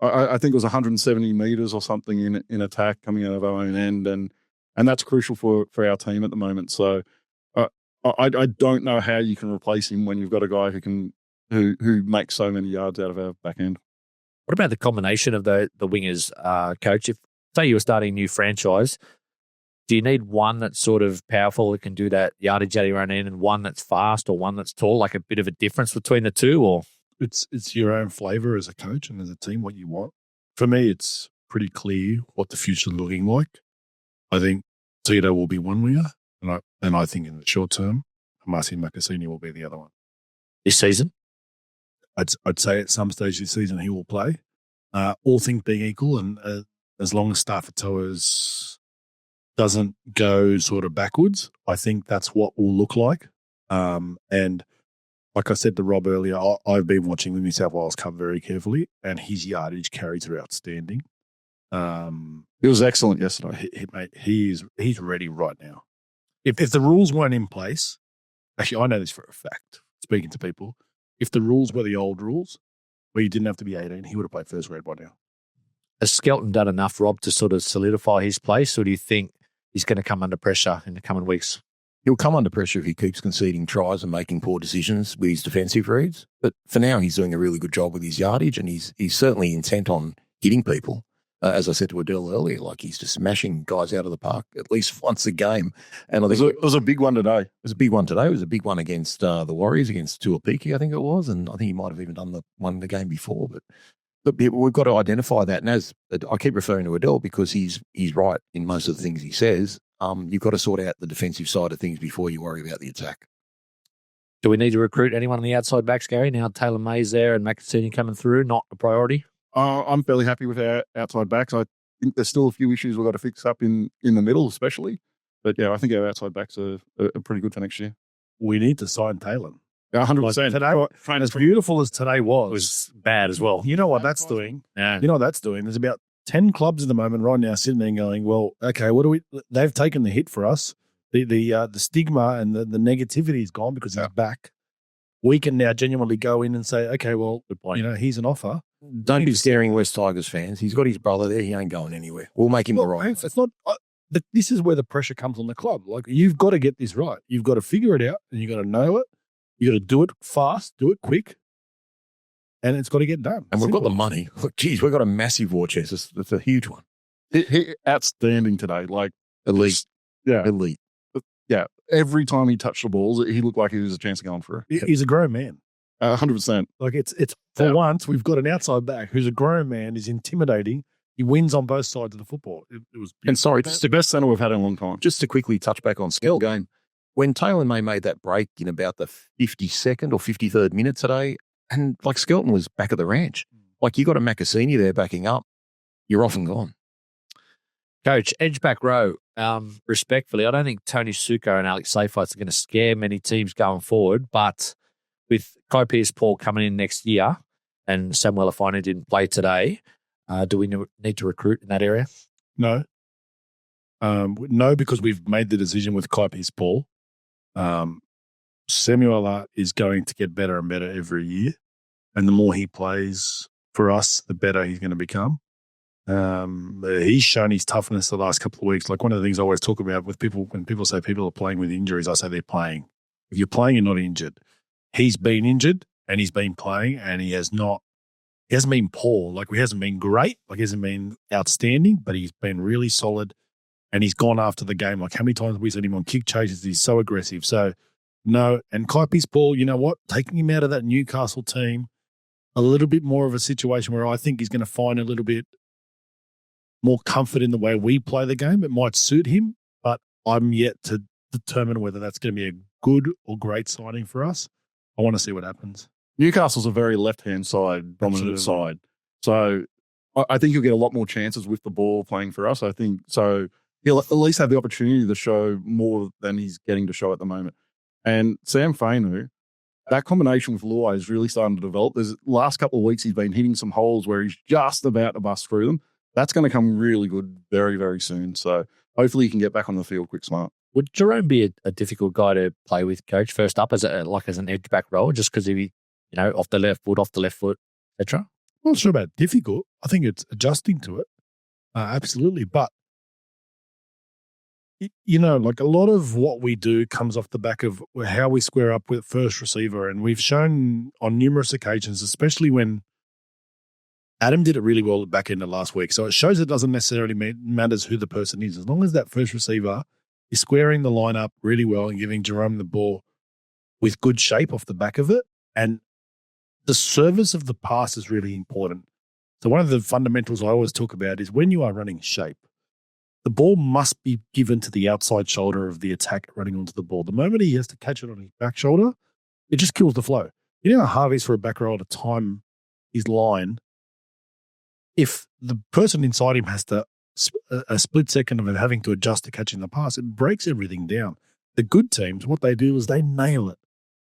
Speaker 2: I think it was 170 metres or something in attack coming out of our own end, and that's crucial for our team at the moment. So I don't know how you can replace him when you've got a guy who makes so many yards out of our back end.
Speaker 1: What about the combination of the wingers, Coach? If, say, you were starting a new franchise, do you need one that's sort of powerful that can do that yardage out of your own end, and one that's fast or one that's tall, like a bit of a difference between the two? Or
Speaker 3: it's your own flavour as a coach and as a team, what you want. For me, it's pretty clear what the future's looking like. I think Tito will be one winger, and I think in the short term, Marcy Makasini will be the other one.
Speaker 1: This season?
Speaker 3: I'd say at some stage this season he will play. All things being equal, and as long as Staffatoa's doesn't go sort of backwards, I think that's what will look like. And like I said to Rob earlier, I've been watching the New South Wales Cup very carefully, and his yardage carries are outstanding.
Speaker 2: He was excellent yesterday.
Speaker 3: He's ready right now. If the rules weren't in place, actually I know this for a fact, speaking to people, if the rules were the old rules, where you didn't have to be 18, he would have played first grade by now.
Speaker 1: Has Skelton done enough, Rob, to sort of solidify his place, or do you think he's going to come under pressure in the coming weeks?
Speaker 4: He'll come under pressure if he keeps conceding tries and making poor decisions with his defensive reads. But for now, he's doing a really good job with his yardage, and he's certainly intent on hitting people. As I said to Adel earlier, like he's just smashing guys out of the park at least once a game. And I think
Speaker 2: it was a big one today.
Speaker 4: It was a big one today. It was a big one against the Warriors, against Tuapiki, I think it was. And I think he might have even done the one the game before. But we've got to identify that. And as I keep referring to Adel because he's right in most of the things he says, you've got to sort out the defensive side of things before you worry about the attack.
Speaker 1: Do we need to recruit anyone on the outside backs, Gary? Now Taylor May's there and Makasini coming through, not a priority?
Speaker 2: I'm fairly happy with our outside backs. I think there's still a few issues we've got to fix up in the middle, especially. But yeah, I think our outside backs are pretty good for next year.
Speaker 3: We need to sign Taylor.
Speaker 2: 100%.
Speaker 3: Today, as beautiful as today
Speaker 1: It was bad as well.
Speaker 3: You know what that's doing?
Speaker 1: Yeah.
Speaker 3: You know what that's doing? There's about 10 clubs at the moment right now sitting there and going, well, okay, what do we? They've taken the hit for us. The stigma and the negativity is gone because he's back. We can now genuinely go in and say, okay, well, here's an offer.
Speaker 4: Don't be scaring West Tigers fans. He's got his brother there. He ain't going anywhere. We'll make him the right.
Speaker 3: It's not. This is where the pressure comes on the club. Like, you've got to get this right. You've got to figure it out, and you've got to know it. You got to do it fast, do it quick, and it's got to get done.
Speaker 4: And we've got the money. Look, geez, we've got a massive war chest. It's a huge one.
Speaker 2: He outstanding today. Like
Speaker 4: elite.
Speaker 2: Yeah,
Speaker 4: elite.
Speaker 2: Yeah. Every time he touched the balls, he looked like he was a chance of going for it.
Speaker 3: He's a grown man.
Speaker 2: 100%.
Speaker 3: Like it's for once we've got an outside back who's a grown man, is intimidating. He wins on both sides of the football. It was beautiful.
Speaker 2: And sorry, it's the best centre we've had in a long time.
Speaker 4: Just to quickly touch back on Skell game, when Taylor May made that break in about the 52nd or 53rd minute today, and like Skelton was back at the ranch, like you got a Makasini there backing up, you're off and gone.
Speaker 1: Coach, edge back row, respectfully, I don't think Tony Suko and Alex Seyfarth are going to scare many teams going forward, but with Kai Pearce-Paul coming in next year and Samuel Afine didn't play today, do we need to recruit in that area?
Speaker 3: No. No, because we've made the decision with Kai Pearce-Paul. Samuel is going to get better and better every year, and the more he plays for us, the better he's going to become. He's shown his toughness the last couple of weeks. Like one of the things I always talk about with people, when people say people are playing with injuries, I say they're playing. If you're playing, you're not injured. He's been injured and he's been playing, and he has not he hasn't been poor. Like, he hasn't been great. Like, he hasn't been outstanding, but he's been really solid. And he's gone after the game. Like, how many times have we seen him on kick chases? He's so aggressive. So, no. And Kaipi's ball, you know what? Taking him out of that Newcastle team, a little bit more of a situation where I think he's going to find a little bit more comfort in the way we play the game. It might suit him, but I'm yet to determine whether that's going to be a good or great signing for us. I want to see what happens.
Speaker 2: Newcastle's a very left-hand side, dominant side. So I think you'll get a lot more chances with the ball playing for us. I think so. He'll at least have the opportunity to show more than he's getting to show at the moment. And Sam Fainu, that combination with Luai is really starting to develop. There's last couple of weeks he's been hitting some holes where he's just about to bust through them. That's going to come really good very, very soon. So hopefully he can get back on the field quick smart.
Speaker 1: Would Jerome be a difficult guy to play with, Coach, first up as an edge back role, just because he, off the left foot, etc.?
Speaker 3: I'm not sure about difficult. I think it's adjusting to it. Absolutely. But, like a lot of what we do comes off the back of how we square up with first receiver. And we've shown on numerous occasions, especially when Adam did it really well at the back end of last week. So it shows it doesn't necessarily matters who the person is. As long as that first receiver is squaring the line up really well and giving Jerome the ball with good shape off the back of it. And the service of the pass is really important. So one of the fundamentals I always talk about is when you are running shape, the ball must be given to the outside shoulder of the attacker running onto the ball. The moment he has to catch it on his back shoulder, it just kills the flow. You know how hard it is for a back row to time his line. If the person inside him has to a split second of it having to adjust to catching the pass, it breaks everything down. The good teams, what they do is they nail it.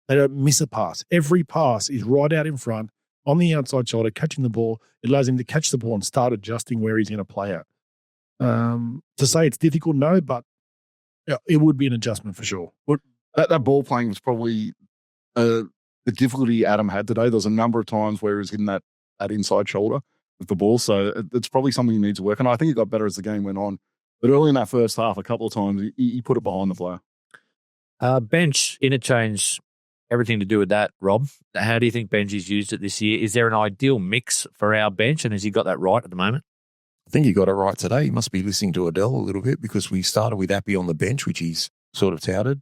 Speaker 3: They don't miss a pass. Every pass is right out in front, on the outside shoulder, catching the ball. It allows him to catch the ball and start adjusting where he's going to play at. To say it's difficult, no, but it would be an adjustment for sure.
Speaker 2: But that ball playing was probably the difficulty Adam had today. There was a number of times where he was hitting that inside shoulder with the ball. So it's probably something he needs to work on. I think it got better as the game went on. But early in that first half, a couple of times, he put it behind the player.
Speaker 1: Bench, interchange, everything to do with that, Rob. How do you think Benji's used it this year? Is there an ideal mix for our bench, and has he got that right at the moment?
Speaker 4: I think he got it right today. He must be listening to Adel a little bit because we started with Appy on the bench, which he's sort of touted.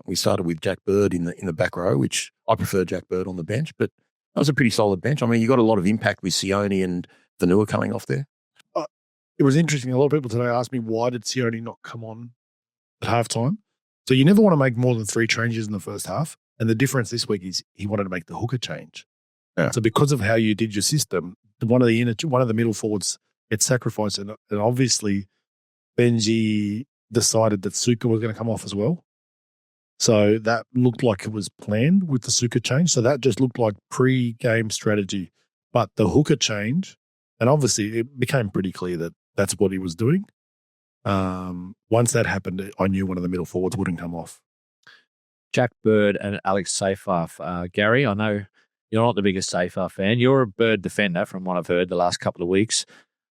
Speaker 4: We started with Jack Bird in the back row, which I prefer Jack Bird on the bench, but that was a pretty solid bench. I mean, you got a lot of impact with Sione and Vanua coming off there.
Speaker 3: It was interesting. A lot of people today asked me, why did Sione not come on at halftime? So you never want to make more than 3 changes in the first half. And the difference this week is he wanted to make the hooker change.
Speaker 2: Yeah.
Speaker 3: So because of how you did your system, one of the middle forwards gets sacrificed. And obviously Benji decided that Suka was going to come off as well. So that looked like it was planned with the Suka change. So that just looked like pre-game strategy. But the hooker change, and obviously it became pretty clear that that's what he was doing. Once that happened, I knew one of the middle forwards wouldn't come off.
Speaker 1: Jack Bird and Alex Seyfarth. Gary, I know you're not the biggest Seyfarth fan. You're a Bird defender from what I've heard the last couple of weeks.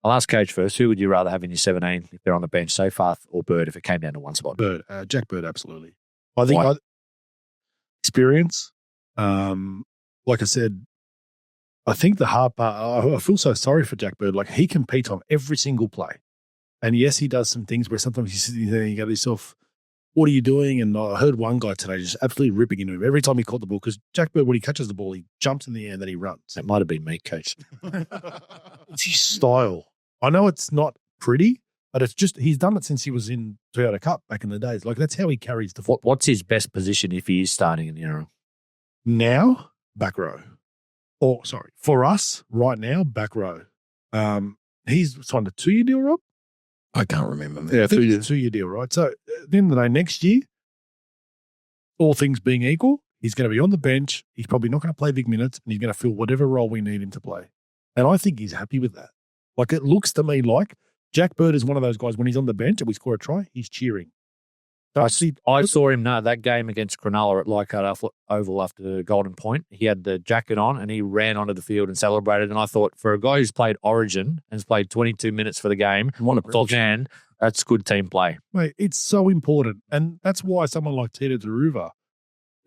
Speaker 1: I'll ask Coach first. Who would you rather have in your 17 if they're on the bench, Seyfarth or Bird, if it came down to one spot?
Speaker 3: Bird. Jack Bird, absolutely. I think experience. Like I said, I think the hard part, I feel so sorry for Jack Bird. Like, he competes on every single play. And yes, he does some things where sometimes you sit there and you go to yourself, what are you doing? And I heard one guy today just absolutely ripping into him every time he caught the ball, because Jack Bird, when he catches the ball, he jumps in the air and then he runs.
Speaker 1: It might have been me, Coach.
Speaker 3: It's his style. I know it's not pretty, but it's just, he's done it since he was in Toyota Cup back in the days. Like, that's how he carries the football.
Speaker 1: What's his best position if he is starting in the interim?
Speaker 3: Now, back row. For us, right now, back row. He's signed a 2-year deal, Rob?
Speaker 4: I can't remember.
Speaker 3: Yeah, 2-year deal, right? So at the end of the day, next year, all things being equal, he's going to be on the bench. He's probably not going to play big minutes, and he's going to fill whatever role we need him to play. And I think he's happy with that. Like, it looks to me like Jack Bird is one of those guys, when he's on the bench and we score a try, he's cheering.
Speaker 1: I saw him that game against Cronulla at Leichhardt Oval after Golden Point. He had the jacket on and he ran onto the field and celebrated. And I thought, for a guy who's played Origin and has played 22 minutes for the game, that's good team play.
Speaker 3: Mate, it's so important. And that's why someone like Tito Taruva,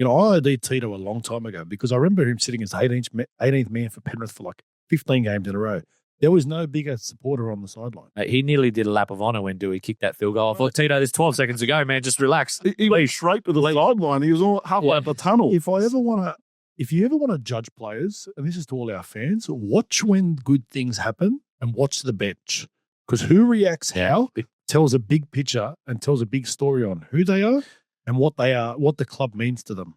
Speaker 3: I IOD'd Tito a long time ago, because I remember him sitting as 18th man for Penrith for like 15 games in a row. There was no bigger supporter on the sideline.
Speaker 1: He nearly did a lap of honour when Doueihi kicked that field goal. I thought, Tito, there's 12 seconds to go, man. Just relax.
Speaker 2: He went straight to the sideline. He was all halfway up the tunnel.
Speaker 3: If you ever want to judge players, and this is to all our fans, watch when good things happen and watch the bench. Because who reacts how tells a big picture and tells a big story on who they are and what they are, what the club means to them.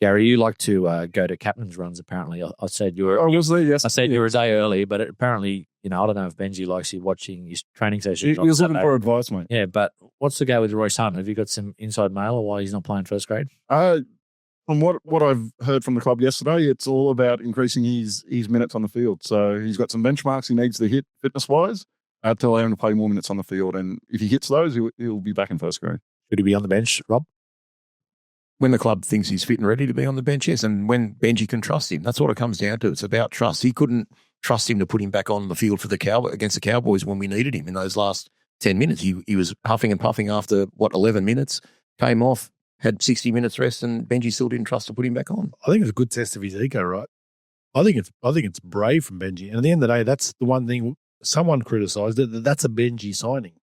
Speaker 1: Gary, you like to go to captain's runs, apparently. I said you were
Speaker 2: Yes.
Speaker 1: I said you were a day early, but apparently, I don't know if Benji likes you watching his training session.
Speaker 2: He was looking for advice, mate.
Speaker 1: Yeah, but what's the go with Royce Hunt? Have you got some inside mail or why he's not playing first grade?
Speaker 2: From what I've heard from the club yesterday, it's all about increasing his minutes on the field. So he's got some benchmarks he needs to hit fitness-wise to allow him to play more minutes on the field. And if he hits those, he'll be back in first grade.
Speaker 1: Should he be on the bench, Rob?
Speaker 4: When the club thinks he's fit and ready to be on the bench, yes, and when Benji can trust him. That's what it comes down to. It's about trust. He couldn't trust him to put him back on the field for against the Cowboys when we needed him in those last 10 minutes. He was huffing and puffing after, 11 minutes, came off, had 60 minutes rest, and Benji still didn't trust to put him back on.
Speaker 3: I think it's a good test of his ego, right? I think it's brave from Benji. And at the end of the day, that's the one thing someone criticised it, that's a Benji signing.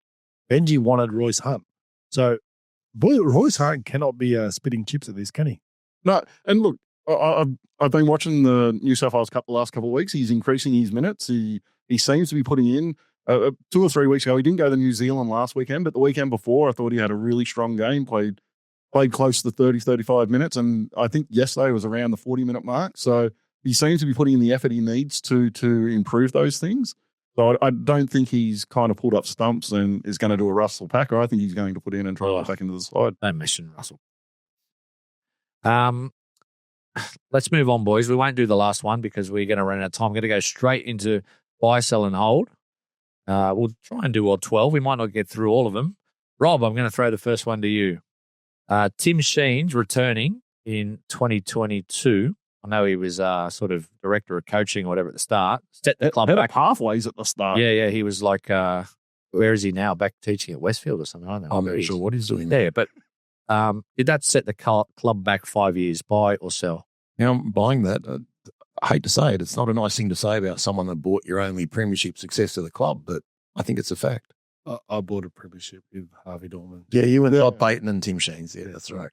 Speaker 3: Benji wanted Royce Hunt. So, boy, Royce Hunt cannot be spitting chips at this, can he?
Speaker 2: No, and look, I've been watching the New South Wales Cup the last couple of weeks. He's increasing his minutes. He seems to be putting in. 2 or 3 weeks ago, he didn't go to New Zealand last weekend, but the weekend before, I thought he had a really strong game, played close to the 30, 35 minutes, and I think yesterday was around the 40-minute mark. So he seems to be putting in the effort he needs to improve those things. So I don't think he's kind of pulled up stumps and is going to do a Russell Packer. I think he's going to put in and try to get back into the side.
Speaker 1: Don't mention Russell. Let's move on, boys. We won't do the last one because we're going to run out of time. We're going to go straight into buy, sell, and hold. We'll try and do all 12. We might not get through all of them. Rob, I'm going to throw the first one to you. Tim Sheen's returning in 2022. I know he was sort of director of coaching or whatever at the start. Set the club back
Speaker 2: pathways at the start.
Speaker 1: Yeah. He was like, where is he now? Back teaching at Westfield or something? I don't know.
Speaker 4: I'm not sure what he's doing.
Speaker 1: Yeah, but did that set the club back 5 years, buy or sell?
Speaker 4: Now, I'm buying that. I hate to say it. It's not a nice thing to say about someone that brought your only premiership success to the club, but I think it's a fact.
Speaker 3: I bought a premiership with Harvey Dorman.
Speaker 4: Yeah, you and Todd Payton and Tim Sheens. Yeah, that's right.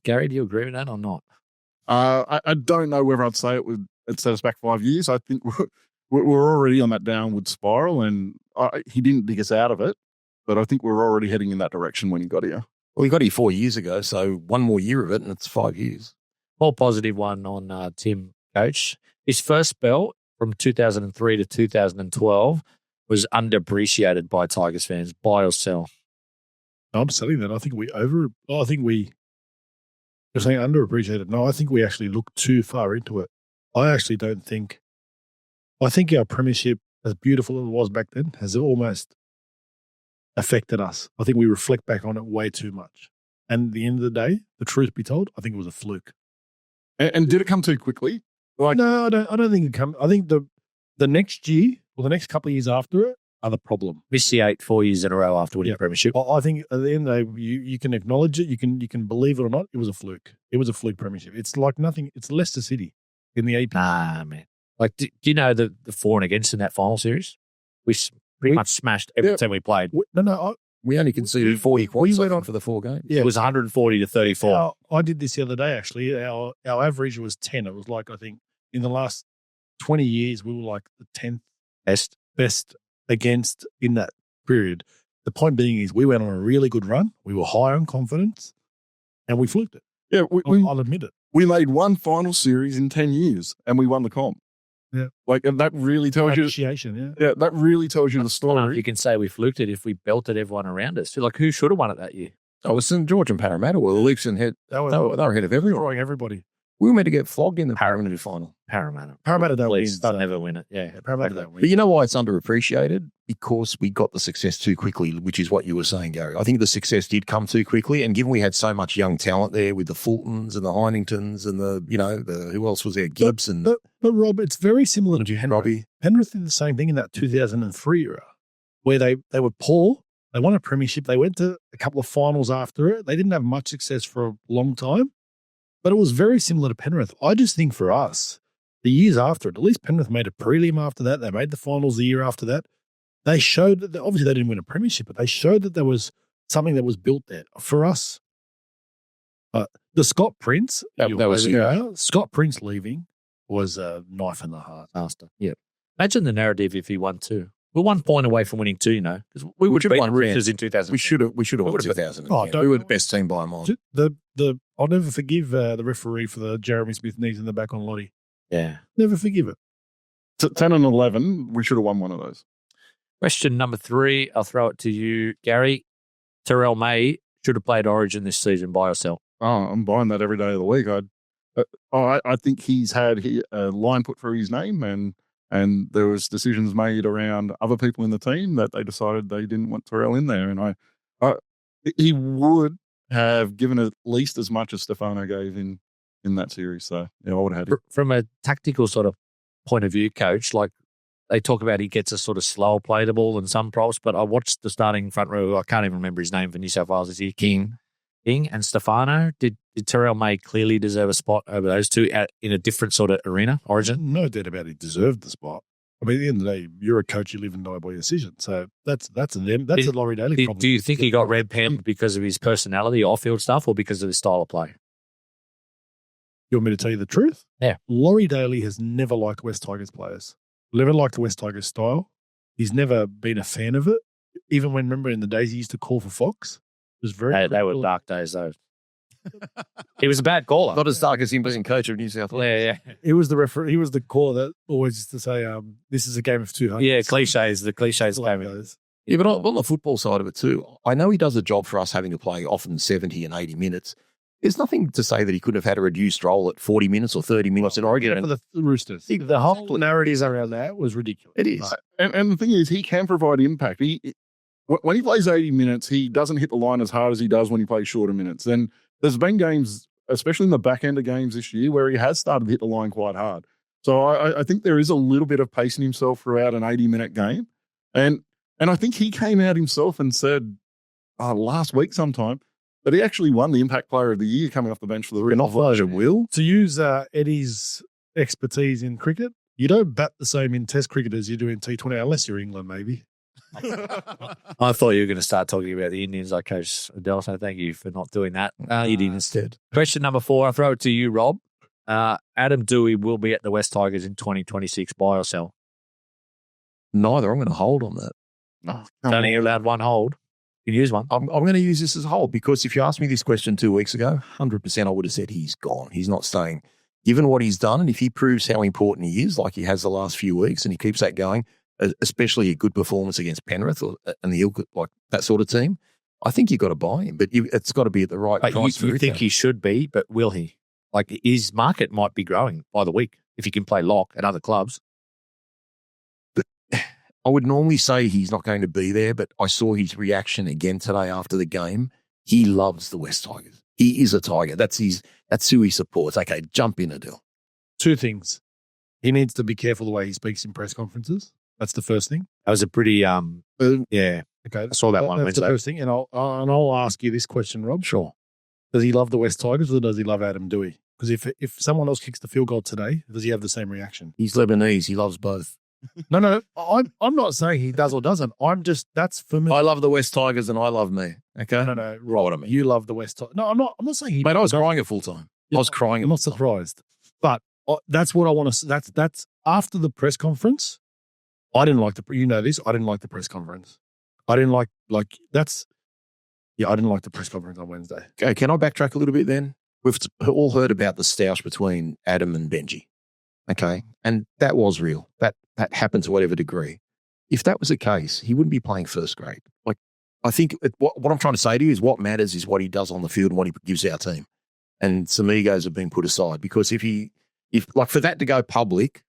Speaker 1: Gary, do you agree with that or not?
Speaker 2: I don't know whether I'd say it set us back 5 years. I think we're already on that downward spiral, and he didn't dig us out of it, but I think we're already heading in that direction when he got here.
Speaker 4: Well, he got here 4 years ago, so one more year of it, and it's 5 years.
Speaker 1: More positive one on Tim, coach. His first spell from 2003 to 2012 was underappreciated by Tigers fans. Buy or sell?
Speaker 3: I'm selling that. I think you're saying underappreciated. No, I think we actually looked too far into it. I think our premiership, as beautiful as it was back then, has almost affected us. I think we reflect back on it way too much. And at the end of the day, the truth be told, I think it was a fluke.
Speaker 2: And did it come too quickly?
Speaker 3: No, I don't think it come. I think the next year or the next couple of years after it are the problem.
Speaker 1: Missed the 4 years in a row after winning premiership.
Speaker 3: I think at the end of the day, you can acknowledge it. You can believe it or not. It was a fluke. It was a fluke premiership. It's like nothing. It's Leicester City in the AP.
Speaker 1: Nah, man. Like, do you know the for and against in that final series? We pretty much smashed every team we played.
Speaker 4: We only conceded 40 quads. We went on for the 4 games.
Speaker 1: Yeah, it was 140 to 34.
Speaker 3: I did this the other day, actually. Our average was 10. It was like, I think, in the last 20 years, we were like the 10th best against in that period. The point being is we went on a really good run. We were high on confidence, and we fluked it.
Speaker 2: Yeah,
Speaker 3: I'll admit it.
Speaker 2: We made one final series in 10 years, and we won the comp.
Speaker 3: Yeah.
Speaker 2: And that really tells you.
Speaker 3: Appreciation,
Speaker 2: Yeah, that really tells you the story.
Speaker 1: You can say we fluked it if we belted everyone around us. Like, who should have won it that year?
Speaker 4: Oh, it was St. George and Parramatta were the Leafs and head. They were ahead of everyone.
Speaker 3: Destroying everybody.
Speaker 4: We were meant to get flogged in the Parramatta final.
Speaker 3: Parramatta don't win.
Speaker 1: They'll never win it. Yeah,
Speaker 3: Parramatta don't win.
Speaker 4: But you know why it's underappreciated? Because we got the success too quickly, which is what you were saying, Gary. I think the success did come too quickly, and given we had so much young talent there with the Fultons and the Heiningtons and the who else was there? Gibbs and
Speaker 3: but Rob, it's very similar to Penrith.
Speaker 4: Robbie.
Speaker 3: Penrith did the same thing in that 2003 era, where they were poor. They won a premiership. They went to a couple of finals after it. They didn't have much success for a long time, but it was very similar to Penrith. I just think for us, the years after it, at least Penrith made a prelim after that. They made the finals the year after that. They showed that obviously they didn't win a premiership, but they showed that there was something that was built there. For us, the Scott Prince, Scott Prince leaving was a knife in the heart.
Speaker 1: Master. Yeah. Imagine the narrative if he won 2. We're 1 point away from winning 2, because we would have beaten Roosters in 2000.
Speaker 4: We should have won 2000. We were the best team by a mile.
Speaker 3: I'll never forgive the referee for the Jeremy Smith knees in the back on Lottie.
Speaker 1: Yeah.
Speaker 3: Never forgive it.
Speaker 2: 10 and 11, we should have won one of those.
Speaker 1: Question number 3, I'll throw it to you, Gary. Terrell May should have played Origin this season by yourself.
Speaker 2: Oh, I'm buying that every day of the week. I think he's had a line put through his name, and there was decisions made around other people in the team that they decided they didn't want Terrell in there. And he would have given at least as much as Stefano gave in that series. So, yeah, I would have had it.
Speaker 1: From a tactical sort of point of view, coach, like they talk about he gets a sort of slower play the ball than some props, but I watched the starting front row. I can't even remember his name for New South Wales this year. King and Stefano. Did Terrell May clearly deserve a spot over those two in a different sort of arena, Origin?
Speaker 3: No doubt about it. He deserved the spot. I mean, at the end of the day, you're a coach, you live and die by your decision. So that's a Laurie Daly problem.
Speaker 1: Do you think he got red penned because of his personality, off-field stuff, or because of his style of play?
Speaker 3: You want me to tell you the truth?
Speaker 1: Yeah.
Speaker 3: Laurie Daly has never liked West Tigers players. Never liked the West Tigers style. He's never been a fan of it. Even when, remember, in the days he used to call for Fox. It was very
Speaker 1: they were dark days, though. He was a bad caller.
Speaker 4: Not as dark as him being coach of New South Wales.
Speaker 1: Yeah.
Speaker 3: He was the referee. He was the caller that always used to say, this is a game of 200.
Speaker 1: Yeah, cliches. The cliches came in.
Speaker 4: Yeah, but on the football side of it too, I know he does a job for us having to play often 70 and 80 minutes. There's nothing to say that he couldn't have had a reduced role at 40 minutes or 30 minutes in Oregon.
Speaker 3: For the Roosters. The whole narratives around that was ridiculous.
Speaker 4: It is.
Speaker 2: Right. And the thing is, he can provide impact. When he plays 80 minutes, he doesn't hit the line as hard as he does when he plays shorter minutes. Then there's been games, especially in the back end of games this year, where he has started to hit the line quite hard. So I think there is a little bit of pacing himself throughout an 80-minute game. And I think he came out himself and said last week sometime that he actually won the Impact Player of the Year coming off the bench for the
Speaker 4: Roosters. Offloaded Will.
Speaker 3: To use Eddie's expertise in cricket, you don't bat the same in Test cricket as you do in T20, unless you're England, maybe.
Speaker 1: I thought you were going to start talking about the Indians like Coach Adel, so thank you for not doing that. You did instead. Question number 4, I'll throw it to you, Rob. Adam Doueihi will be at the West Tigers in 2026, buy or sell?
Speaker 4: Neither. I'm going to hold on that.
Speaker 1: Only allowed one hold. You can use one.
Speaker 4: I'm going to use this as a hold because if you asked me this question 2 weeks ago, 100% I would have said he's gone. He's not staying. Given what he's done, and if he proves how important he is, like he has the last few weeks, and he keeps that going, especially a good performance against Penrith and the Ilk, like that sort of team, I think you've got to buy him. But it's got to be at the right price.
Speaker 1: You think he should be, but will he? Like his market might be growing by the week if he can play lock at other clubs.
Speaker 4: I would normally say he's not going to be there, but I saw his reaction again today after the game. He loves the West Tigers. He is a Tiger. That's who he supports. Okay, jump in, Adel.
Speaker 3: 2 things. He needs to be careful the way he speaks in press conferences. That's the first thing.
Speaker 1: That was a pretty, yeah.
Speaker 3: Okay,
Speaker 1: I saw that one
Speaker 3: That's
Speaker 1: Wednesday.
Speaker 3: the first thing, and I'll ask you this question, Rob.
Speaker 1: Sure.
Speaker 3: Does he love the West Tigers or does he love Adam Doueihi? Because if someone else kicks the field goal today, does he have the same reaction?
Speaker 4: He's Lebanese. He loves both.
Speaker 3: No. I'm not saying he does or doesn't. That's for me.
Speaker 4: I love the West Tigers and I love me. Okay?
Speaker 3: No. Right, what I mean. You love the West Tigers. No, I'm not saying he.
Speaker 4: Mate, I was crying at full time. I was crying.
Speaker 3: I'm not surprised. But that's what I want to. That's after the press conference. I didn't like I didn't like the press conference. I didn't like that's. Yeah, I didn't like the press conference on Wednesday.
Speaker 4: Okay, can I backtrack a little bit then? We've all heard about the stoush between Adam and Benji. Okay, and that was real. That happened to whatever degree. If that was the case, he wouldn't be playing first grade. Like, I think what I'm trying to say to you is what matters is what he does on the field and what he gives our team. And some egos have been put aside because if for that to go public,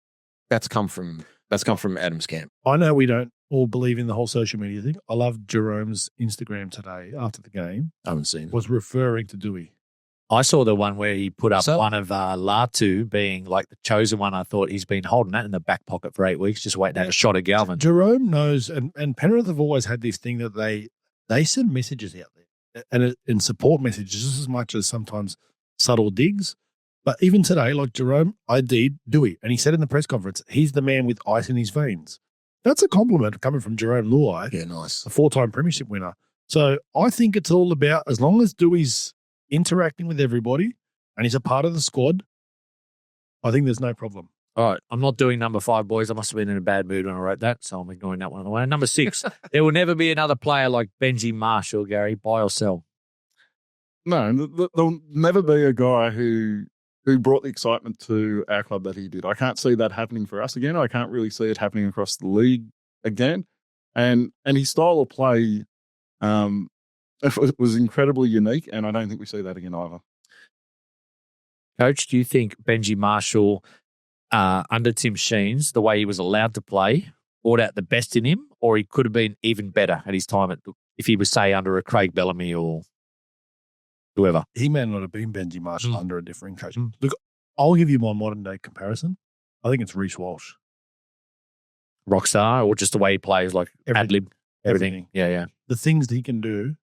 Speaker 4: that's come from Adam's camp.
Speaker 3: I know we don't all believe in the whole social media thing. I love Jerome's Instagram today after the game.
Speaker 4: I haven't seen it.
Speaker 3: Was referring to Doueihi.
Speaker 1: I saw the one where he put up one of Latu being like the chosen one. I thought he's been holding that in the back pocket for 8 weeks, just waiting to have a shot at Galvin.
Speaker 3: Jerome knows, and Penrith have always had this thing that they send messages out there and support messages just as much as sometimes subtle digs. But even today, like Jerome, I did Doueihi, and he said in the press conference, he's the man with ice in his veins. That's a compliment coming from Jerome Luai,
Speaker 4: Yeah, nice.
Speaker 3: a 4-time premiership winner. So I think it's all about, as long as Doueihi's interacting with everybody and he's a part of the squad, I think there's no problem.
Speaker 1: All right, I'm not doing number 5, boys. I must have been in a bad mood when I wrote that, so I'm ignoring that one away. Number 6, there will never be another player like Benji Marshall, Gary. Buy or sell?
Speaker 2: No, there'll never be a guy who brought the excitement to our club that he did. I can't see that happening for us again. I can't really see it happening across the league again. And his style of play it was incredibly unique, and I don't think we see that again either.
Speaker 1: Coach, do you think Benji Marshall, under Tim Sheens, the way he was allowed to play, brought out the best in him, or he could have been even better at his time if he was, say, under a Craig Bellamy or whoever?
Speaker 3: He may not have been Benji Marshall under a different coach. Look, I'll give you my modern day comparison. I think it's Reece Walsh.
Speaker 1: Rockstar, or just the way he plays, like ad-lib, everything. Yeah.
Speaker 3: The things that he can do.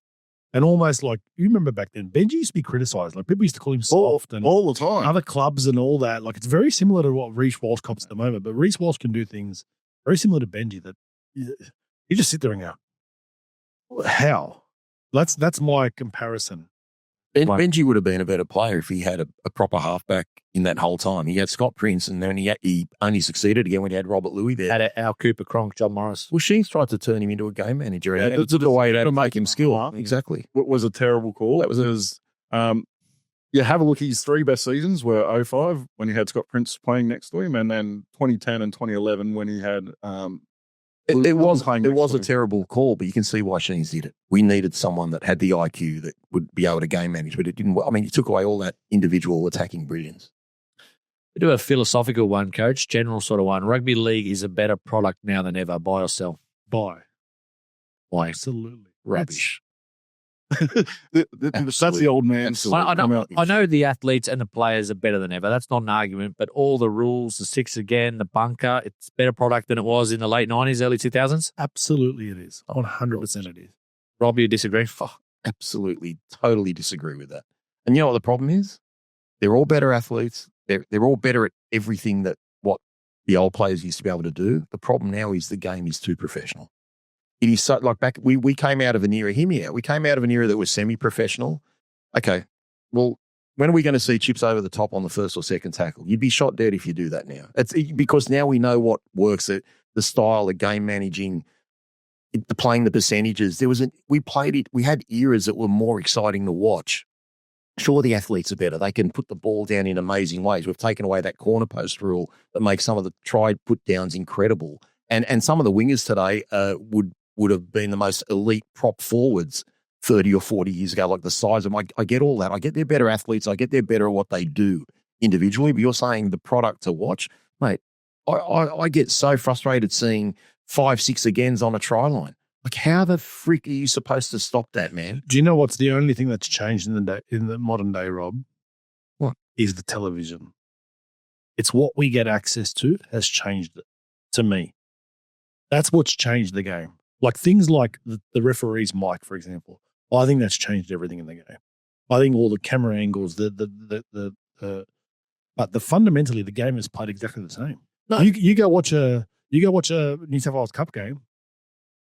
Speaker 3: And almost like, you remember back then, Benji used to be criticised. Like, people used to call him soft and
Speaker 2: all the time.
Speaker 3: Other clubs and all that. Like, it's very similar to what Reece Walsh cops at the moment. But Reece Walsh can do things very similar to Benji that you just sit there and go, how? That's my comparison.
Speaker 4: Benji would have been a better player if he had a proper halfback in that whole time. He had Scott Prince, and then he only succeeded again when he had Robert Louis there.
Speaker 1: Had Al Cooper, Cronk, John Morris.
Speaker 4: Well, Sheens tried to turn him into a game manager.
Speaker 2: Yeah,
Speaker 4: That's the way to make him skill. Exactly.
Speaker 2: It was a terrible call. That was have a look. His 3 best seasons were 05 when he had Scott Prince playing next to him, and then 2010 and 2011 when he had
Speaker 4: It was a terrible call, but you can see why Sheens did it. We needed someone that had the IQ that would be able to game manage, but it didn't. I mean, he took away all that individual attacking brilliance.
Speaker 1: We do a philosophical one, Coach, general sort of one. Rugby league is a better product now than ever. Buy or sell?
Speaker 3: Buy.
Speaker 1: Why?
Speaker 3: Absolutely.
Speaker 1: Rubbish.
Speaker 2: That's the old man.
Speaker 1: I know the athletes and the players are better than ever. That's not an argument, but all the rules, the 6 again, the bunker, it's a better product than it was in the late 90s, early 2000s?
Speaker 3: Absolutely it is. 100% it is.
Speaker 1: Rob, you disagree?
Speaker 4: Oh, absolutely, totally disagree with that. And you know what the problem is? They're all better athletes. They're all better at everything that what the old players used to be able to do. The problem now is the game is too professional. It is so, like back, we came out of an era, hear me out, we came out of an era that was semi-professional. Okay, well, when are we going to see chips over the top on the first or second tackle? You'd be shot dead if you do that now. It's because now we know what works, the style of game managing, playing the percentages. We had eras that were more exciting to watch. Sure, the athletes are better. They can put the ball down in amazing ways. We've taken away that corner post rule that makes some of the tried put downs incredible. And some of the wingers today would have been the most elite prop forwards 30 or 40 years ago, like the size of them. I get all that. I get they're better athletes. I get they're better at what they do individually, but you're saying the product to watch, mate, I get so frustrated seeing 5-6 agains on a try line. Like, how the frick are you supposed to stop that, man?
Speaker 3: Do you know what's the only thing that's changed in the modern day, Rob?
Speaker 4: What?
Speaker 3: Is the television. It's what we get access to has changed it, to me. That's what's changed the game. Like things like the referee's mic, for example. I think that's changed everything in the game. I think all the camera angles, but fundamentally the game is played exactly the same. No, you go watch a New South Wales Cup game.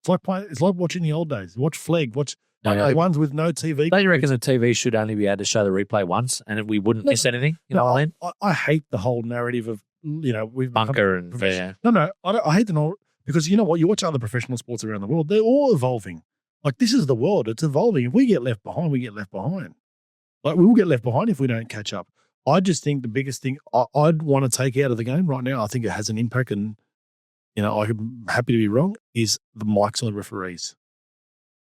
Speaker 3: It's like watching the old days. Watch Flegg. Watch ones with no TV.
Speaker 1: Don't you reckon the TV should only be able to show the replay once and we wouldn't miss anything? You know what I mean?
Speaker 3: I hate the whole narrative of we've
Speaker 1: bunker and fair.
Speaker 3: No, I hate the whole. Because you know what? You watch other professional sports around the world, they're all evolving. Like, this is the world. It's evolving. If we get left behind, we get left behind. Like, we will get left behind if we don't catch up. I just think the biggest thing I'd want to take out of the game right now, I think it has an impact, and, I'm happy to be wrong, is the mics on the referees.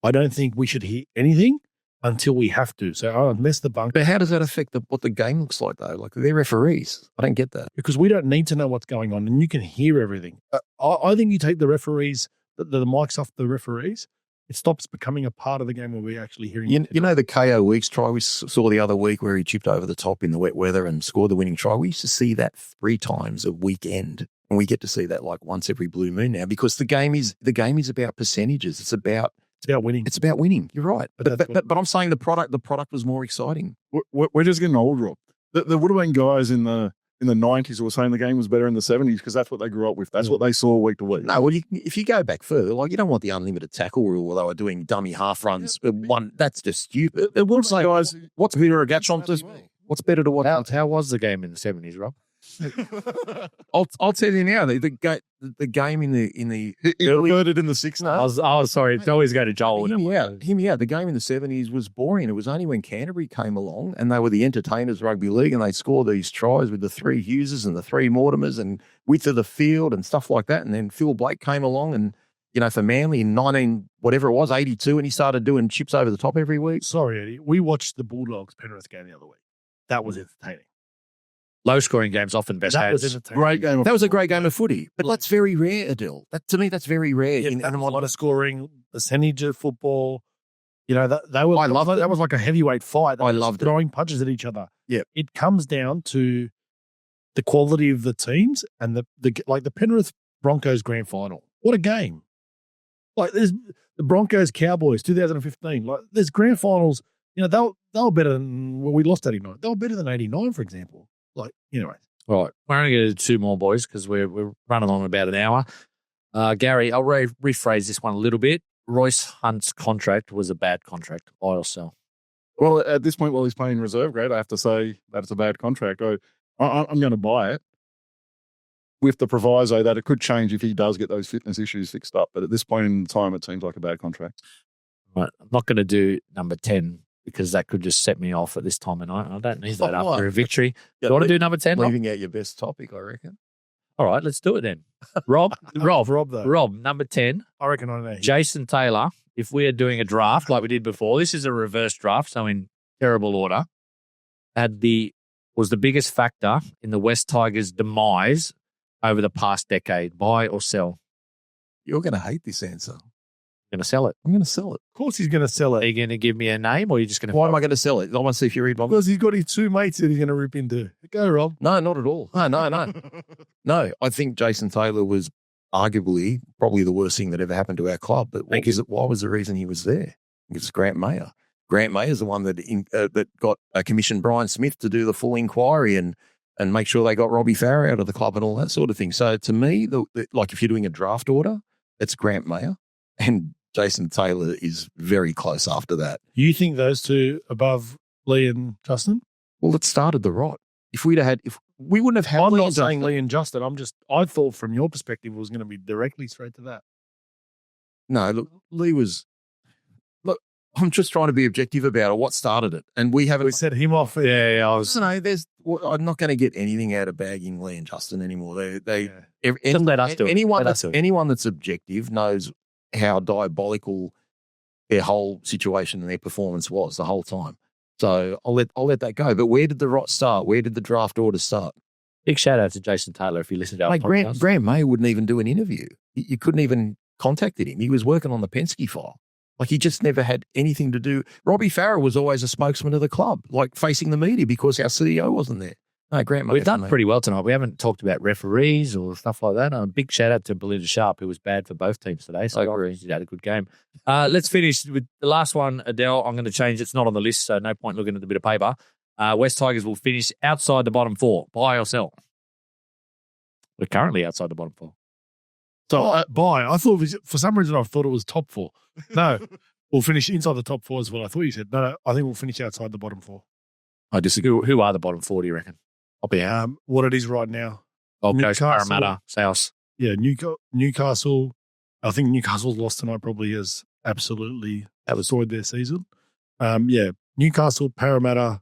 Speaker 3: I don't think we should hear anything until we have to. So, mess the bunk.
Speaker 4: But how does that affect what the game looks like, though? Like, they're referees. I don't get that.
Speaker 3: Because we don't need to know what's going on, and you can hear everything. I think you take the referees, the mics off the referees, it stops becoming a part of the game where we're actually hearing.
Speaker 4: You know the KO Weeks try we saw the other week where he chipped over the top in the wet weather and scored the winning try? We used to see that 3 times a weekend, and we get to see that like once every blue moon now because the game is about percentages. It's about
Speaker 3: winning.
Speaker 4: It's about winning. You're right. But I'm saying the product was more exciting.
Speaker 2: We're just getting old, Rob. There would have been guys in the 90s who were saying the game was better in the 70s because that's what they grew up with. That's what they saw week to week.
Speaker 4: No, well, if you go back further, like you don't want the unlimited tackle rule where they were doing dummy half runs. That's just stupid.
Speaker 2: It would say, guys,
Speaker 4: What's better to watch on? What's better to watch?
Speaker 1: How was the game in the 70s, Rob?
Speaker 4: I'll tell you now. The game in the early
Speaker 2: converted in the 60s.
Speaker 1: I was sorry. It's always go to Joel.
Speaker 4: Hear me out. The game in the 70s was boring. It was only when Canterbury came along and they were the entertainers rugby league and they scored these tries with the 3 Hugheses and the 3 Mortimers and width of the field and stuff like that. And then Phil Blake came along and, for Manly in 82, and he started doing chips over the top every week.
Speaker 3: Sorry, Eddie. We watched the Bulldogs Penrith game the other week. That was entertaining.
Speaker 1: Low-scoring games often best
Speaker 3: That
Speaker 1: hands.
Speaker 3: was entertaining.
Speaker 2: Great game.
Speaker 4: That was a great game of footy, but that's very rare, Adel. To me, that's very rare.
Speaker 3: Yeah, a lot of scoring, percentage of football. That were.
Speaker 4: I loved it.
Speaker 3: That was like a heavyweight fight.
Speaker 4: I loved it.
Speaker 3: Throwing punches at each other.
Speaker 4: Yeah.
Speaker 3: It comes down to the quality of the teams and the Penrith Broncos grand final. What a game! Like there's the Broncos Cowboys 2015. Like there's grand finals. They were better than we lost 89. They were better than 89, for example. Like anyway.
Speaker 1: All right. We're only going to do 2 more, boys, because we're running on about an hour. Gary, I'll rephrase this one a little bit. Royce Hunt's contract was a bad contract. Buy or sell?
Speaker 2: Well, at this point, while he's playing reserve grade, I have to say that it's a bad contract. I'm going to buy it with the proviso that it could change if he does get those fitness issues fixed up. But at this point in time, it seems like a bad contract.
Speaker 1: Right. I'm not going to do number 10 because that could just set me off at this time of night. I don't need that after a victory. Do you want to do number 10?
Speaker 4: Leaving out your best topic, I reckon.
Speaker 1: All right, let's do it then. Rob,
Speaker 3: though.
Speaker 1: Rob, number 10.
Speaker 3: I reckon I know.
Speaker 1: Jason Taylor, if we are doing a draft like we did before, this is a reverse draft, so in terrible order, was the biggest factor in the West Tigers' demise over the past decade. Buy or sell?
Speaker 4: You're going to hate this answer.
Speaker 1: Going to sell it.
Speaker 4: I'm going to sell it.
Speaker 3: Of course he's going to sell
Speaker 1: Are
Speaker 3: it.
Speaker 1: you going to give me a name or are you just going to...
Speaker 4: Why am I going to sell it? I want to see if you read my...
Speaker 3: Because he's got his 2 mates that he's going to rip into. Go, Rob.
Speaker 4: No, not at all. No. No, I think Jason Taylor was arguably probably the worst thing that ever happened to our club. But why was the reason he was there? It was Grant Mayer. Grant Mayer is the one that got commissioned Brian Smith to do the full inquiry and make sure they got Robbie Farah out of the club and all that sort of thing. So to me, like if you're doing a draft order, it's Grant Mayer and Jason Taylor is very close after that.
Speaker 3: You think those 2 above Lee and Justin?
Speaker 4: Well, it started the rot. If we wouldn't have had
Speaker 3: I'm
Speaker 4: Lee
Speaker 3: not
Speaker 4: and
Speaker 3: saying
Speaker 4: Justin.
Speaker 3: Lee and Justin. I thought from your perspective it was going to be directly straight to that.
Speaker 4: No, look, Lee was. Look, I'm just trying to be objective about it. What started it? And we haven't.
Speaker 3: We set him off. Yeah, I was.
Speaker 4: No, I'm not going to get anything out of bagging Lee and Justin anymore.
Speaker 1: Just let us do it.
Speaker 4: Anyone that's objective knows how diabolical their whole situation and their performance was the whole time. So I'll let that go. But where did the rot start? Where did the draft order start?
Speaker 1: Big shout out to Jason Taylor if you listen to our podcast.
Speaker 4: Grant May wouldn't even do an interview. You couldn't even contacted him. He was working on the Penske file. Like he just never had anything to do. Robbie Farah was always a spokesman of the club, like facing the media because our CEO wasn't there. No, Grant May.
Speaker 1: We've done pretty well tonight. We haven't talked about referees or stuff like that. A big shout out to Belinda Sharp, who was bad for both teams today. So I agree. She had a good game. Let's finish with the last one, Adel. I'm going to change. It's not on the list, so no point looking at the bit of paper. West Tigers will finish outside the bottom 4. Buy or sell? We're currently outside the bottom 4.
Speaker 3: So buy. I thought for some reason I thought it was top 4. No, we'll finish inside the top 4 as well. I thought you said no. I think we'll finish outside the bottom 4.
Speaker 1: I disagree. Who are the bottom 4? Do you reckon? I'll be out.
Speaker 3: What it is right now.
Speaker 1: Gold Coast, Parramatta, South.
Speaker 3: Yeah, Newcastle. I think Newcastle's loss tonight probably has absolutely destroyed their season. Newcastle, Parramatta,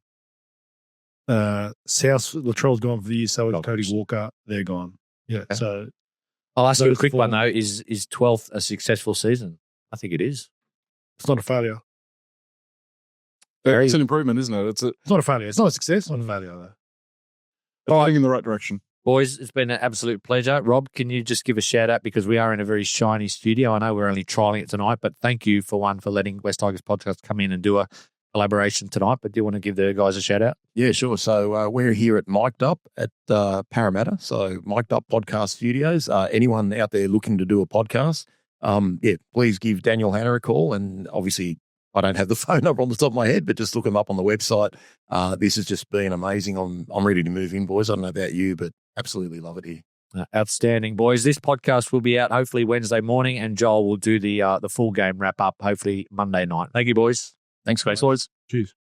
Speaker 3: South. Latrell's gone for the year, so is Cody Walker. They're gone. Yeah,
Speaker 1: okay.
Speaker 3: So
Speaker 1: I'll ask you a quick one though. Is 12th a successful season? I think it is.
Speaker 3: It's not a failure.
Speaker 2: It's an improvement, isn't it?
Speaker 3: It's not a failure. It's not a success. It's not a failure though.
Speaker 2: Heading in the right direction.
Speaker 1: Boys, it's been an absolute pleasure. Rob, can you just give a shout out because we are in a very shiny studio. I know we're only trialing it tonight, but thank you for letting West Tigers Podcast come in and do a collaboration tonight. But do you want to give the guys a shout out?
Speaker 4: Yeah, sure. So we're here at Mic'd Up at Parramatta. So Mic'd Up Podcast Studios. Anyone out there looking to do a podcast, please give Daniel Hanna a call. And obviously I don't have the phone number on the top of my head, but just look them up on the website. This has just been amazing. I'm ready to move in, boys. I don't know about you, but absolutely love it here.
Speaker 1: Outstanding, boys. This podcast will be out hopefully Wednesday morning, and Joel will do the full game wrap up hopefully Monday night. Thank you, boys.
Speaker 4: Thanks, guys.
Speaker 1: Boys.
Speaker 3: Cheers.